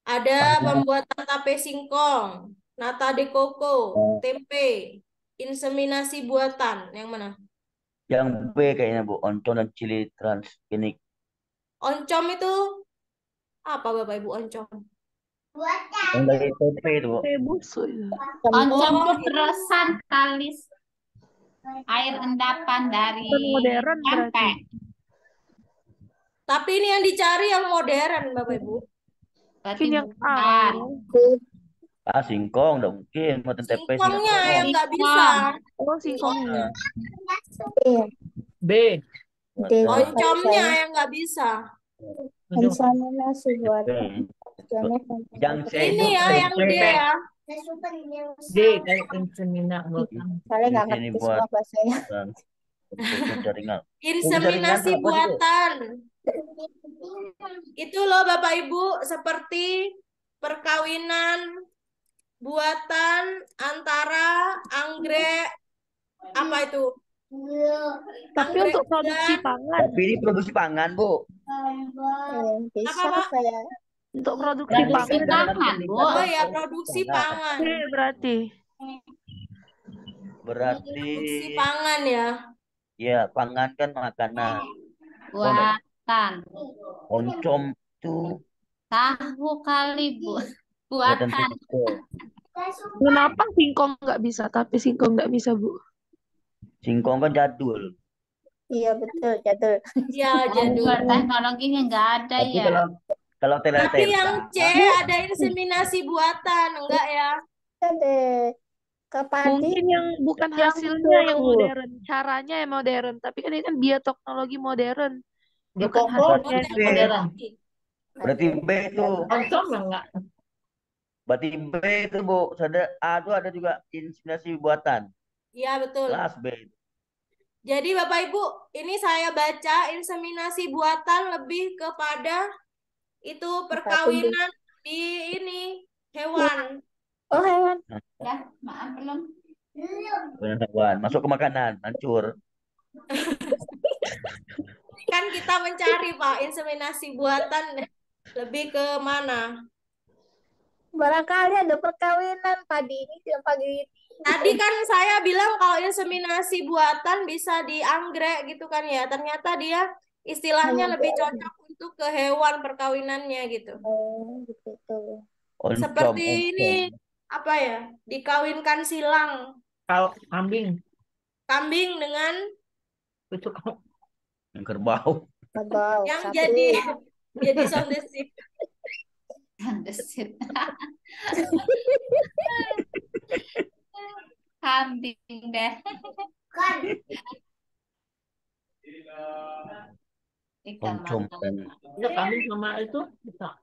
Ada pembuatan tape singkong, nata de coco, tempe, inseminasi buatan. Yang mana? Yang B kayaknya Bu, oncom dan cili transgenik. Oncom itu apa Bapak Ibu oncom? Yang dari TP itu Bu. busuk itu. Oncom Oh, tuh beresan kalis air endapan dari modern berarti. tempe. tapi ini yang dicari yang modern Bapak Ibu. Berarti Mungkin yang bukan. Singkong, udah mungkin. Buatan TP Singkongnya singkong. yang nggak bisa. Oh, singkongnya. B. Oncomnya yang nggak bisa. Inseminasi buatan. Yang C Ini ya yang D ya. D kayak insemina buatan. Saya nggak Ini ngerti buat semua bahasanya. untuk jaringan. Inseminasi Jaringan apa sih, Bu? buatan. Itu loh Bapak Ibu, seperti perkawinan buatan antara anggrek apa itu? Tapi Anggrek untuk produksi bulan. pangan. Tapi ini produksi pangan, Bu. Bisa Apa, Pak? saya. Untuk produksi Produksi pangan. pangan, Bu. Oh ya, produksi pangan. Berarti. Produksi pangan ya. Ya, pangan kan makanan. Buatan. Oncom itu Tahu kali, Bu. buatan Buatan. tempe. Kenapa singkong nggak bisa, tapi singkong nggak bisa, Bu? Singkong kan jadul. Iya betul, jadul. Ya, jadul. Teknologinya nggak ada Tapi ya. kalau Tapi teler-teler yang C ada inseminasi buatan, enggak ya? Ada kapadi. Mungkin yang bukan hasilnya yang modern, caranya yang modern. Tapi kan ini kan bioteknologi modern. Bukan hasilnya yang modern. Berarti B itu. Oncom enggak? Berarti B itu, Bu. A itu ada juga inseminasi buatan. Iya, betul. Kelas B. Jadi Bapak Ibu, ini saya baca inseminasi buatan lebih kepada itu perkawinan di ini hewan. Oh, hewan. Ya, maaf belum. Hewan. Masuk ke makanan, hancur. Kan kita mencari Pak inseminasi buatan lebih ke mana? Barangkali ada perkawinan padi ini dan pagi ini. Tadi kan saya bilang kalau inseminasi buatan bisa di anggrek gitu kan ya. Ternyata dia istilahnya lebih cocok untuk ke hewan perkawinannya gitu. Oh, gitu. Seperti ini apa ya? Dikawinkan silang. Kambing. Kambing dengan Itu kerbau. Yang jadi sondesit. Sondesit. Kambing deh. Ikan matang. Ya, kambing sama itu bisa.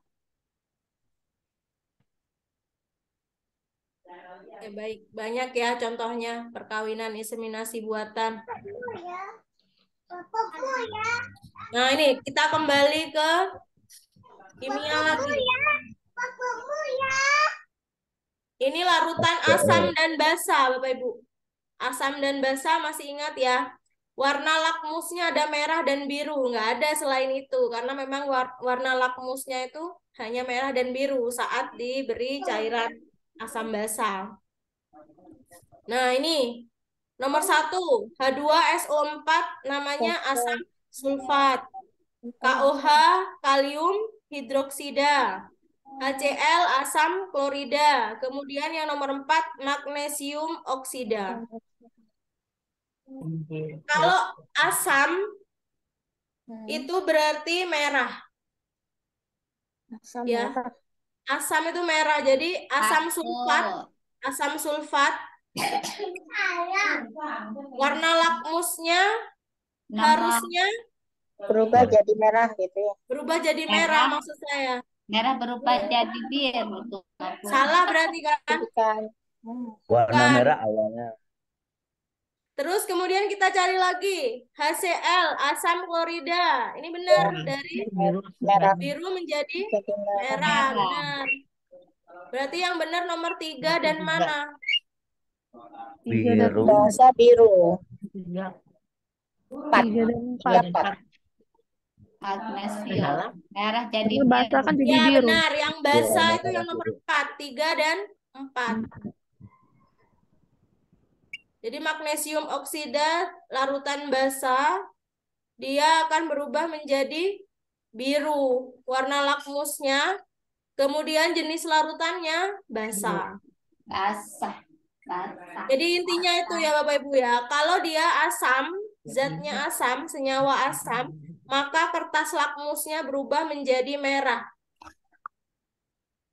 Ya, baik, banyak ya contohnya perkawinan inseminasi buatan. Nah, ini kita kembali ke kimia lagi. Ini larutan asam dan basa, Bapak Ibu. Asam dan basa masih ingat ya? Warna lakmusnya ada merah dan biru, nggak ada selain itu. Karena memang warna lakmusnya itu hanya merah dan biru saat diberi cairan asam basa. Nah, ini nomor 1, H2SO4 namanya asam sulfat. KOH, kalium hidroksida. HCl asam klorida. Kemudian yang nomor 4 magnesium oksida. Kalau asam itu berarti merah. Asam Ya. merah. Asam itu merah. Jadi asam sulfat warna lakmusnya harusnya Berubah jadi merah gitu ya. berubah jadi merah maksud saya. Merah berubah jadi biru tuh. Salah berarti kan? Bukan. Warna Bukan. merah awalnya. Terus kemudian kita cari lagi HCl asam klorida. Ini benar dari Merah. biru menjadi Jadi merah. Benar. Berarti yang benar nomor 3 dan mana? Biru. Bahasa biru. 3 dan 4. Magnesium. Merah jadi Ini basah kan jadi Ya biru. benar. Yang basah Ya, itu yang nomor 4. 3 dan 4. Jadi magnesium oksida larutan basah dia akan berubah menjadi biru warna lakmusnya. Kemudian jenis larutannya basah. basah. Jadi intinya itu ya Bapak Ibu ya. Kalau dia asam, zatnya asam, senyawa asam, maka kertas lakmusnya berubah menjadi merah.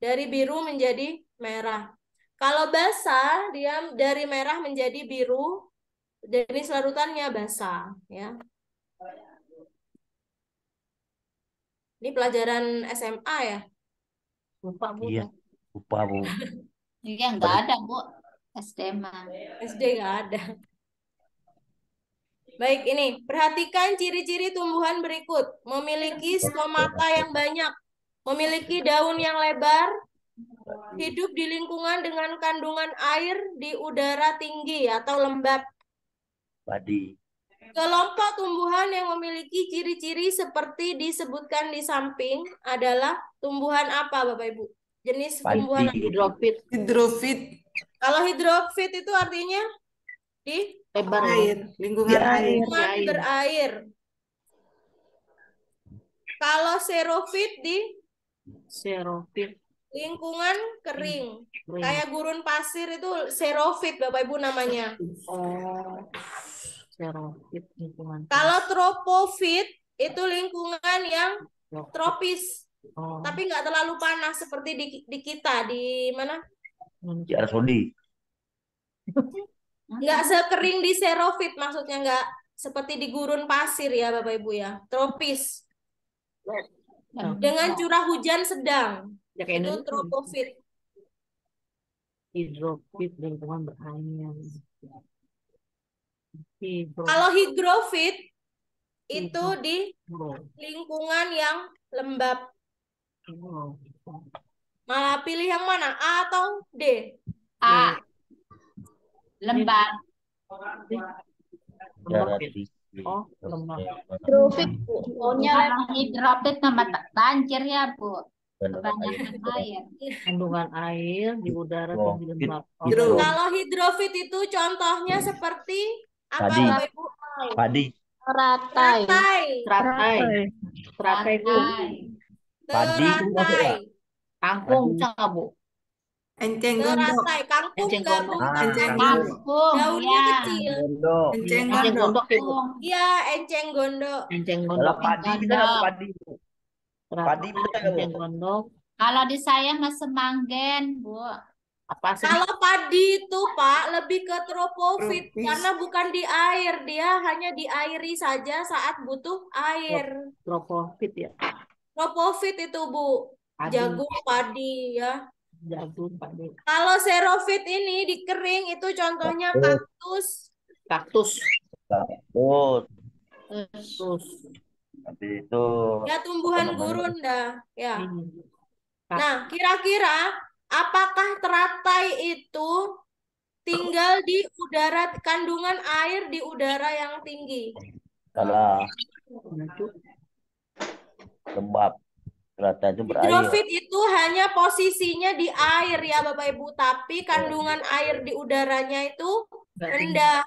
Dari biru menjadi merah. Kalau basah, dia dari merah menjadi biru. Jenis larutannya basah, ya. Ini pelajaran SMA ya? Lupa, Bu. Iya, lupa Bu. Iya, nggak ada, Bu. SD mah. SD nggak ada. Baik, ini. Perhatikan ciri-ciri tumbuhan berikut. Memiliki stomata yang banyak. Memiliki daun yang lebar. Hidup di lingkungan dengan kandungan air di udara tinggi atau lembab. Padi. Kelompok tumbuhan yang memiliki ciri-ciri seperti disebutkan di samping adalah tumbuhan apa, Bapak Ibu? Jenis tumbuhan apa? Hidrofit. Hidrofit. Kalau hidrofit itu artinya di Lebar. Air. Lingkungan air. lingkungan berair. Kalau xerofit di Xerofit. lingkungan kering. Kayak gurun pasir itu xerofit, Bapak Ibu namanya. Oh, xerofit lingkungan. Kalau tropofit itu lingkungan yang tropis. Oh, Tapi nggak terlalu panas seperti di kita. Di mana? Di Arab Saudi. Nggak sekering di xerofit, maksudnya nggak seperti di gurun pasir ya Bapak Ibu ya. Tropis. Dengan curah hujan sedang. ya kayak Itu Indonesia. tropofit. Hidrofit lingkungan berair. Kalau higrofit itu di lingkungan yang lembab. Malah pilih yang mana? A atau D? A. Lembab. Oh, lembab. Hidrofit, Bu. Kalau hidrofit nama banjir ya, Bu. Kebanyakan air. Kandungan air di udara tinggi lembab. Kalau hidrofit itu contohnya seperti apa Padi. Bapak Ibu? Padi. Teratai. Teratai. Teratai, Bu. Padi. Teratai. Kangkung bisa nggak, Bu? Enceng gondok. Teratai. Kangkung Enceng nggak, Bu? gondok. Enceng Kangkung, Daunnya ya. kecil. Gondok. Enceng Enceng gondok. gondok, ya, Bu. Iya, enceng gondok. Enceng Kalau gondok. padi bisa nggak Bu? Padi. Padi bisa nggak Bu? Enceng gondok. Kalau di saya mah semanggen, Bu. Apa sih? Kalau padi itu Pak lebih ke tropofit Tropis. karena bukan di air, dia hanya diairi saja saat butuh air. Tropofit ya. Tropofit itu Bu, Padi. jagung, padi ya. Jagung, padi. Kalau xerofit ini di kering itu contohnya kaktus. Kaktus. Kaktus. Terus. Habis itu. Ya tumbuhan apa namanya? gurun dah, ya. Ini. Nah, kira-kira apakah teratai itu tinggal di udara, kandungan air di udara yang tinggi? Salah. Lembab. Ternyata itu berair. Hidrofit itu hanya posisinya di air ya Bapak Ibu, tapi kandungan air di udaranya itu rendah.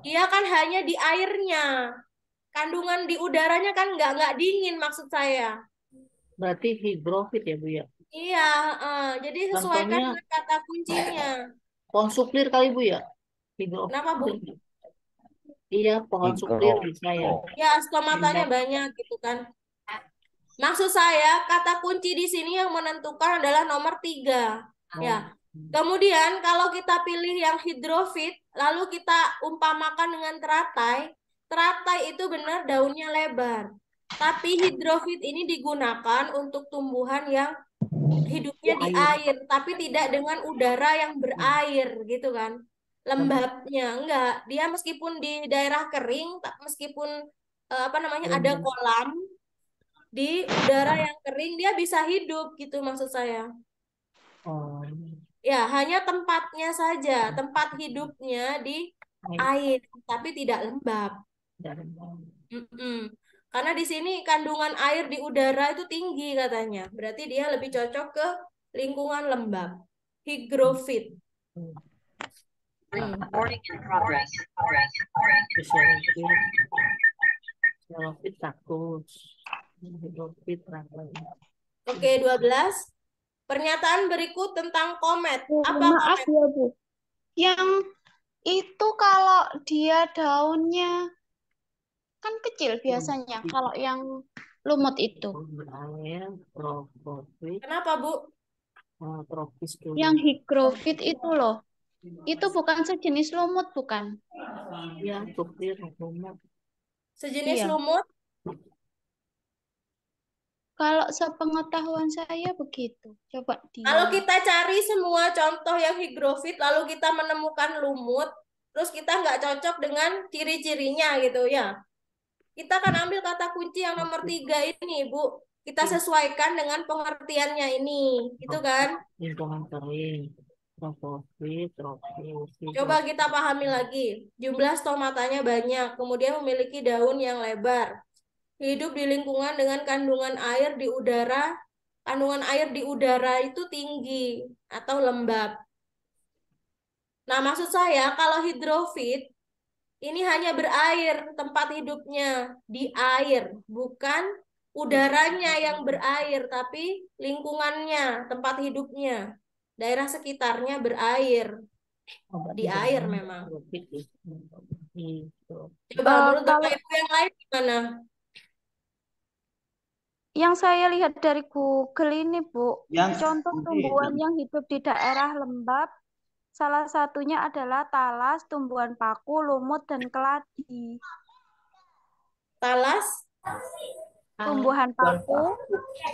Dia kan hanya di airnya. Kandungan di udaranya kan nggak dingin maksud saya. Berarti hidrofit ya, Bu ya? Iya, jadi sesuaikan Contohnya dengan kata kuncinya. pohon suplir kali Bu ya. Kenapa, Bu? Iya, pohon suplir bisa ya. Ya, stomatanya banyak gitu kan. Maksud saya, kata kunci di sini yang menentukan adalah nomor 3. Ya. Kemudian kalau kita pilih yang hidrofit, lalu kita umpamakan dengan teratai, teratai itu benar daunnya lebar. Tapi hidrofit ini digunakan untuk tumbuhan yang hidupnya di air, tapi tidak dengan udara yang berair gitu kan. Lembabnya enggak. Dia meskipun di daerah kering, meskipun apa namanya ada kolam di udara yang kering dia bisa hidup gitu maksud saya. Oh, Ya, hanya tempatnya saja, tempat hidupnya di air, tapi tidak lembab. Mm-mm. Karena di sini kandungan air di udara itu tinggi katanya. Berarti dia lebih cocok ke lingkungan lembab. Hygrofit. Recording in progress. hidrofit bagus. Hidrofit Oke, 12. Pernyataan berikut tentang komet. Apa Maaf komet? ya, Bu. Yang itu kalau dia daunnya kan kecil biasanya. Kalau yang lumut itu. Kenapa, Bu? Tropis dulu. Yang hygrofit itu loh. Itu bukan sejenis lumut, bukan? Iya, suplir lumut. Sejenis Iya. lumut? Kalau sepengetahuan saya begitu. Coba Kalau kita cari semua contoh yang hygrofit, lalu kita menemukan lumut, terus kita nggak cocok dengan ciri-cirinya gitu ya. Kita akan ambil kata kunci yang nomor 3 ini, Bu. Kita sesuaikan dengan pengertiannya ini, gitu kan? Lingkungan kering. Tropis. Coba kita pahami lagi. Jumlah stomatanya banyak, kemudian memiliki daun yang lebar. Hidup di lingkungan dengan kandungan air di udara. Kandungan air di udara itu tinggi atau lembab. Nah, maksud saya kalau hidrofit ini hanya berair tempat hidupnya di air, bukan udaranya yang berair, tapi lingkungannya, tempat hidupnya, daerah sekitarnya berair. Di air memang. Coba menurut Bapak Ibu yang lain gimana? Yang saya lihat dari Google ini, Bu, Yang contoh tumbuhan yang hidup di daerah lembab, salah satunya adalah talas, tumbuhan paku, lumut, dan keladi. Talas? Tumbuhan paku,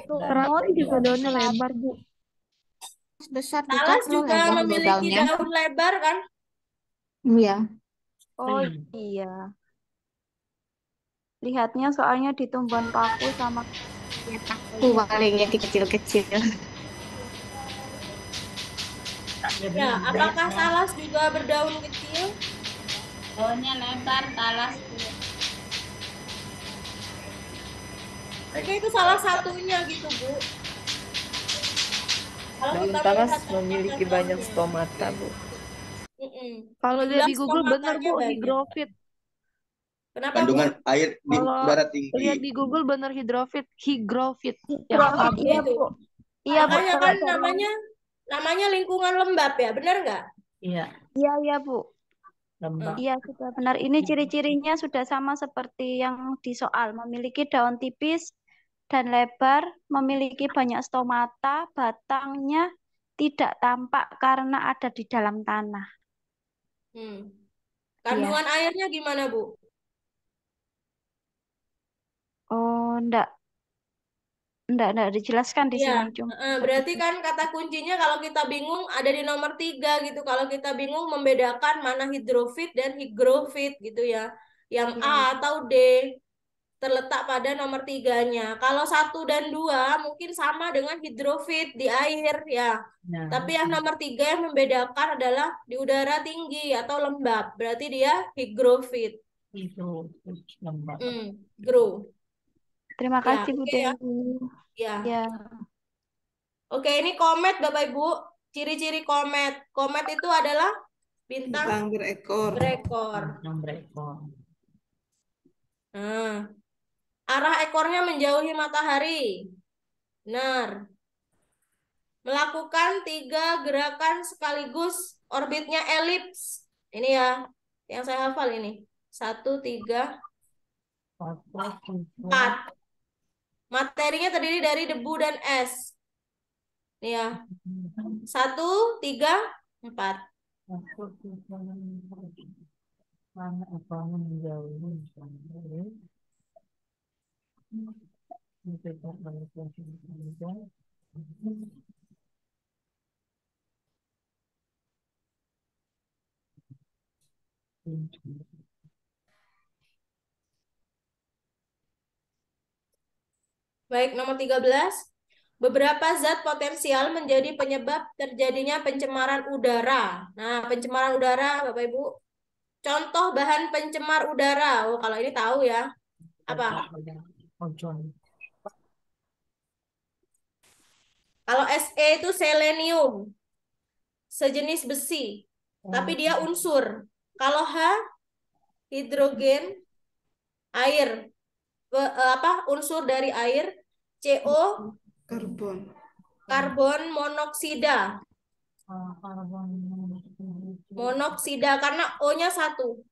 lumut, juga daunnya lebar, Bu. besar Talas juga memiliki daun lebar kan? Iya. Oh iya. Lihatnya soalnya di tumbuhan paku sama Paku palingnya kecil-kecil. Ya, apakah talas juga berdaun kecil? Daunnya lebar, talas. Oke, itu salah satunya gitu, Bu. Kalau Daun kita talas melihat memiliki banyak stomata, Bu. Kalau lihat di Google benar, Bu, banyak. hidrofit. Kenapa, Kandungan Bu? air di Kalau udara tinggi. lihat di Google benar hidrofit. Hygrofit. Hygrofit, iya, Bu. Iya, Bu. Makanya kan namanya lingkungan lembab ya, benar nggak? Iya. Iya, Bu. Iya, sudah benar. Ini ciri-cirinya sudah sama seperti yang di soal. Memiliki daun tipis dan lebar, memiliki banyak stomata, batangnya tidak tampak karena ada di dalam tanah. Kandungan airnya gimana, Bu? Oh, enggak dijelaskan di Iya, sini. Cuma berarti kan kata kuncinya kalau kita bingung ada di nomor 3 gitu. Kalau kita bingung membedakan mana hidrofit dan hygrofit gitu ya. Yang A atau D terletak pada nomor 3-nya. Kalau 1 dan 2 mungkin sama dengan hidrofit di air ya. Tapi yang nomor 3 yang membedakan adalah di udara tinggi atau lembab. Berarti dia hygrofit. Grow. terima kasih, Bu Dewi. Ya. Oke, ini komet Bapak Ibu. Ciri-ciri komet. Komet itu adalah bintang berekor. Nah, arah ekornya menjauhi matahari. Benar. melakukan 3 gerakan sekaligus, orbitnya elips. Ini ya, yang saya hafal ini. 1, 3, 4. Materinya terdiri dari debu dan es. Ini ya. 1, 3, 4. Baik, nomor 13. Beberapa zat potensial menjadi penyebab terjadinya pencemaran udara. Nah, pencemaran udara, Bapak Ibu. Contoh bahan pencemar udara. Oh, kalau ini tahu ya. Apa? Kalau Se itu selenium. Sejenis besi. Tapi dia unsur. Kalau H, hidrogen, air. Unsur dari air. CO, karbon monoksida. Monoksida karena O-nya 1.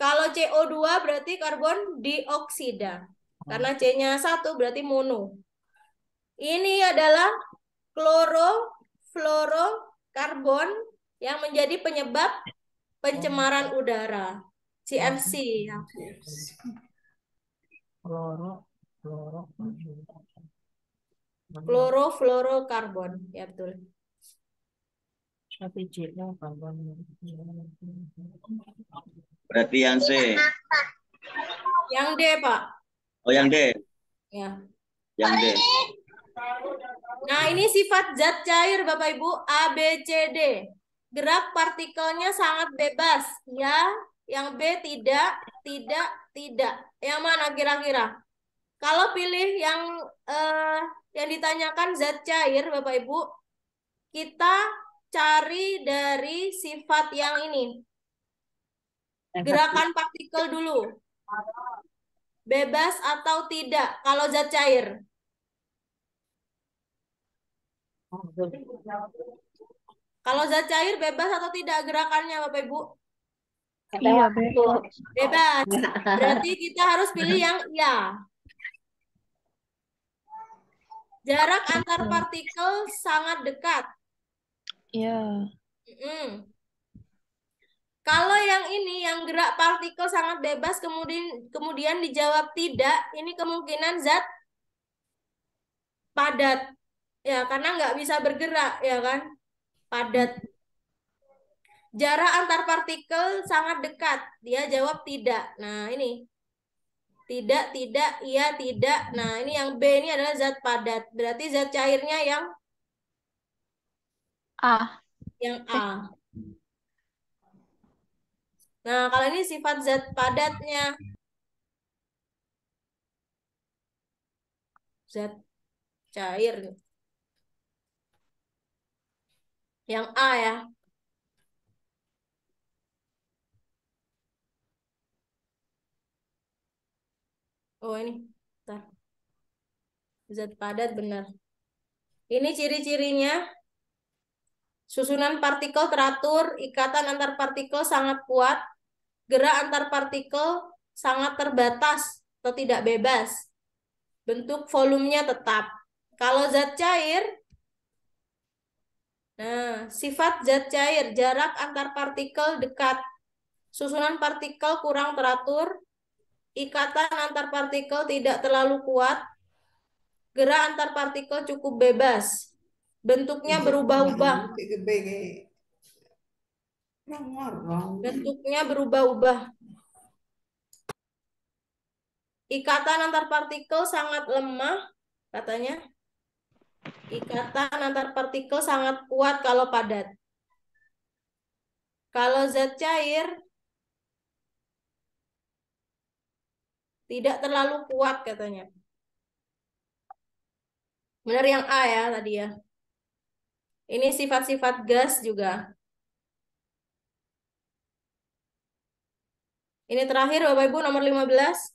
Kalau CO2 berarti karbon dioksida. Karena C-nya 1 berarti mono. Ini adalah klorofluorokarbon yang menjadi penyebab pencemaran udara. CFC. Klorofluorokarbon. Ya betul. Berarti yang C. Yang D, Pak. Oh, yang D. Ya. Yang D. Nah, ini sifat zat cair, Bapak Ibu, A, B, C, D. Gerak partikelnya sangat bebas. Ya, yang B tidak, tidak. Yang mana kira-kira? Kalau pilih yang ditanyakan zat cair, Bapak Ibu, kita cari dari sifat yang ini. Gerakan partikel dulu. Bebas atau tidak kalau zat cair? Kalau zat cair bebas atau tidak gerakannya, Bapak Ibu? Iya, bebas. Bebas. Berarti kita harus pilih yang iya. Jarak antar partikel sangat dekat. Iya. Kalau yang ini, yang gerak partikel sangat bebas, kemudian dijawab tidak, ini kemungkinan zat padat. Ya, karena nggak bisa bergerak, ya kan? Padat. Jarak antar partikel sangat dekat. Dia jawab tidak. Nah, ini. Tidak, iya, tidak. Nah, ini yang B ini adalah zat padat. Berarti zat cairnya yang A. Yang A. Nah, kalau ini sifat zat padatnya. Zat cair. Yang A ya. Oh, ini. Bentar. Zat padat benar. Ini ciri-cirinya. Susunan partikel teratur, ikatan antar partikel sangat kuat, gerak antar partikel sangat terbatas atau tidak bebas. Bentuk volumenya tetap. Kalau zat cair, nah, sifat zat cair, jarak antar partikel dekat, susunan partikel kurang teratur, ikatan antar partikel tidak terlalu kuat, gerak antar partikel cukup bebas, bentuknya berubah-ubah. Bentuknya berubah-ubah. Ikatan antar partikel sangat lemah, katanya. Ikatan antar partikel sangat kuat kalau padat. Kalau zat cair, tidak terlalu kuat katanya. Benar yang A ya tadi ya. Ini sifat-sifat gas juga. Ini terakhir Bapak Ibu nomor 15.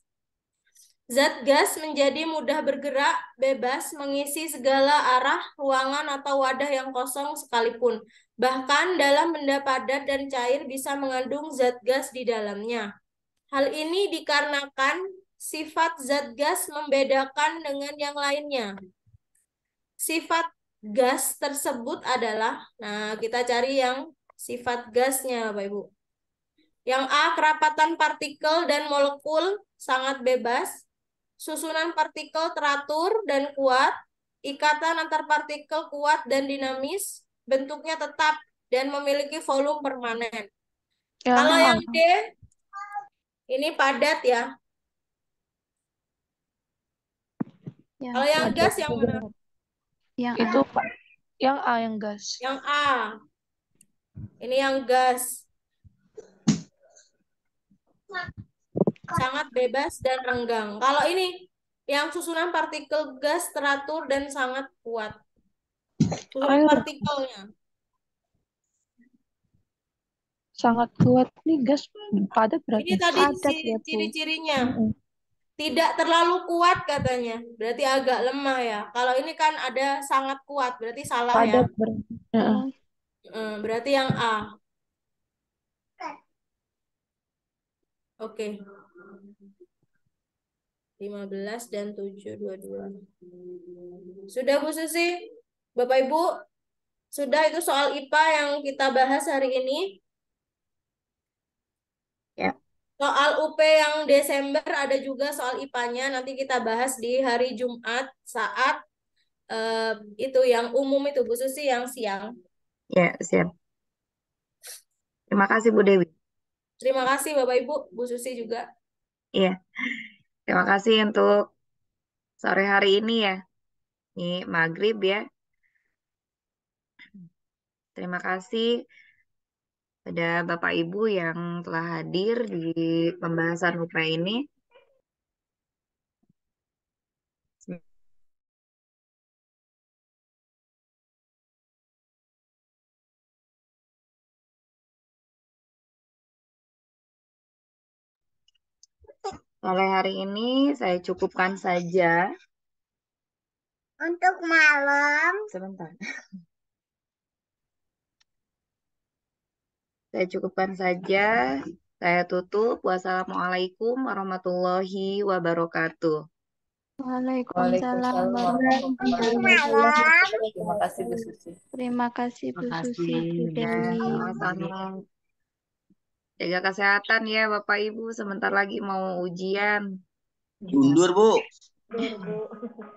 Zat gas menjadi mudah bergerak, bebas, mengisi segala arah, ruangan atau wadah yang kosong sekalipun. Bahkan dalam benda padat dan cair bisa mengandung zat gas di dalamnya. Hal ini dikarenakan sifat zat gas membedakan dengan yang lainnya. Sifat gas tersebut adalah, nah kita cari yang sifat gasnya Bapak Ibu. Yang A, kerapatan partikel dan molekul sangat bebas. Susunan partikel teratur dan kuat, ikatan antar partikel kuat dan dinamis, bentuknya tetap dan memiliki volume permanen. Kalau yang D, ini padat ya. Kalau yang gas yang mana? Yang Itu yang A yang gas. Yang A. Ini yang gas. Sangat bebas dan renggang. Kalau ini yang susunan partikel gas teratur dan sangat kuat. Susunan partikelnya. Sangat kuat nih gas padat berarti. Ini tadi ciri-cirinya. Tidak terlalu kuat katanya. Berarti agak lemah ya. Kalau ini kan ada sangat kuat, berarti salah Padat ya. berarti. Berarti yang A. Oke. 15 dan 7, 22. Sudah Bu Susi? Bapak Ibu? Sudah itu soal IPA yang kita bahas hari ini? Ya. Soal UP yang Desember ada juga soal IPA-nya. Nanti kita bahas di hari Jumat saat itu yang umum itu Bu Susi yang siang. Ya, siap. Terima kasih Bu Dewi. Terima kasih Bapak Ibu, Bu Susi juga. Iya. Terima kasih untuk sore hari ini ya. Ini maghrib ya. Terima kasih pada Bapak Ibu yang telah hadir di pembahasan UP ini. Sore hari ini saya cukupkan saja. Untuk malam. Sebentar. Saya cukupkan saja. Saya tutup. Wassalamualaikum warahmatullahi wabarakatuh. Waalaikumsalam warahmatullahi Waalaikumsalam. Terima kasih Bu Susi. Terima kasih Bu Terima Susi, kasih. Bu Dewi. Sama-sama. Jaga kesehatan ya Bapak Ibu. Sebentar lagi mau ujian. Mundur Bu. Bu.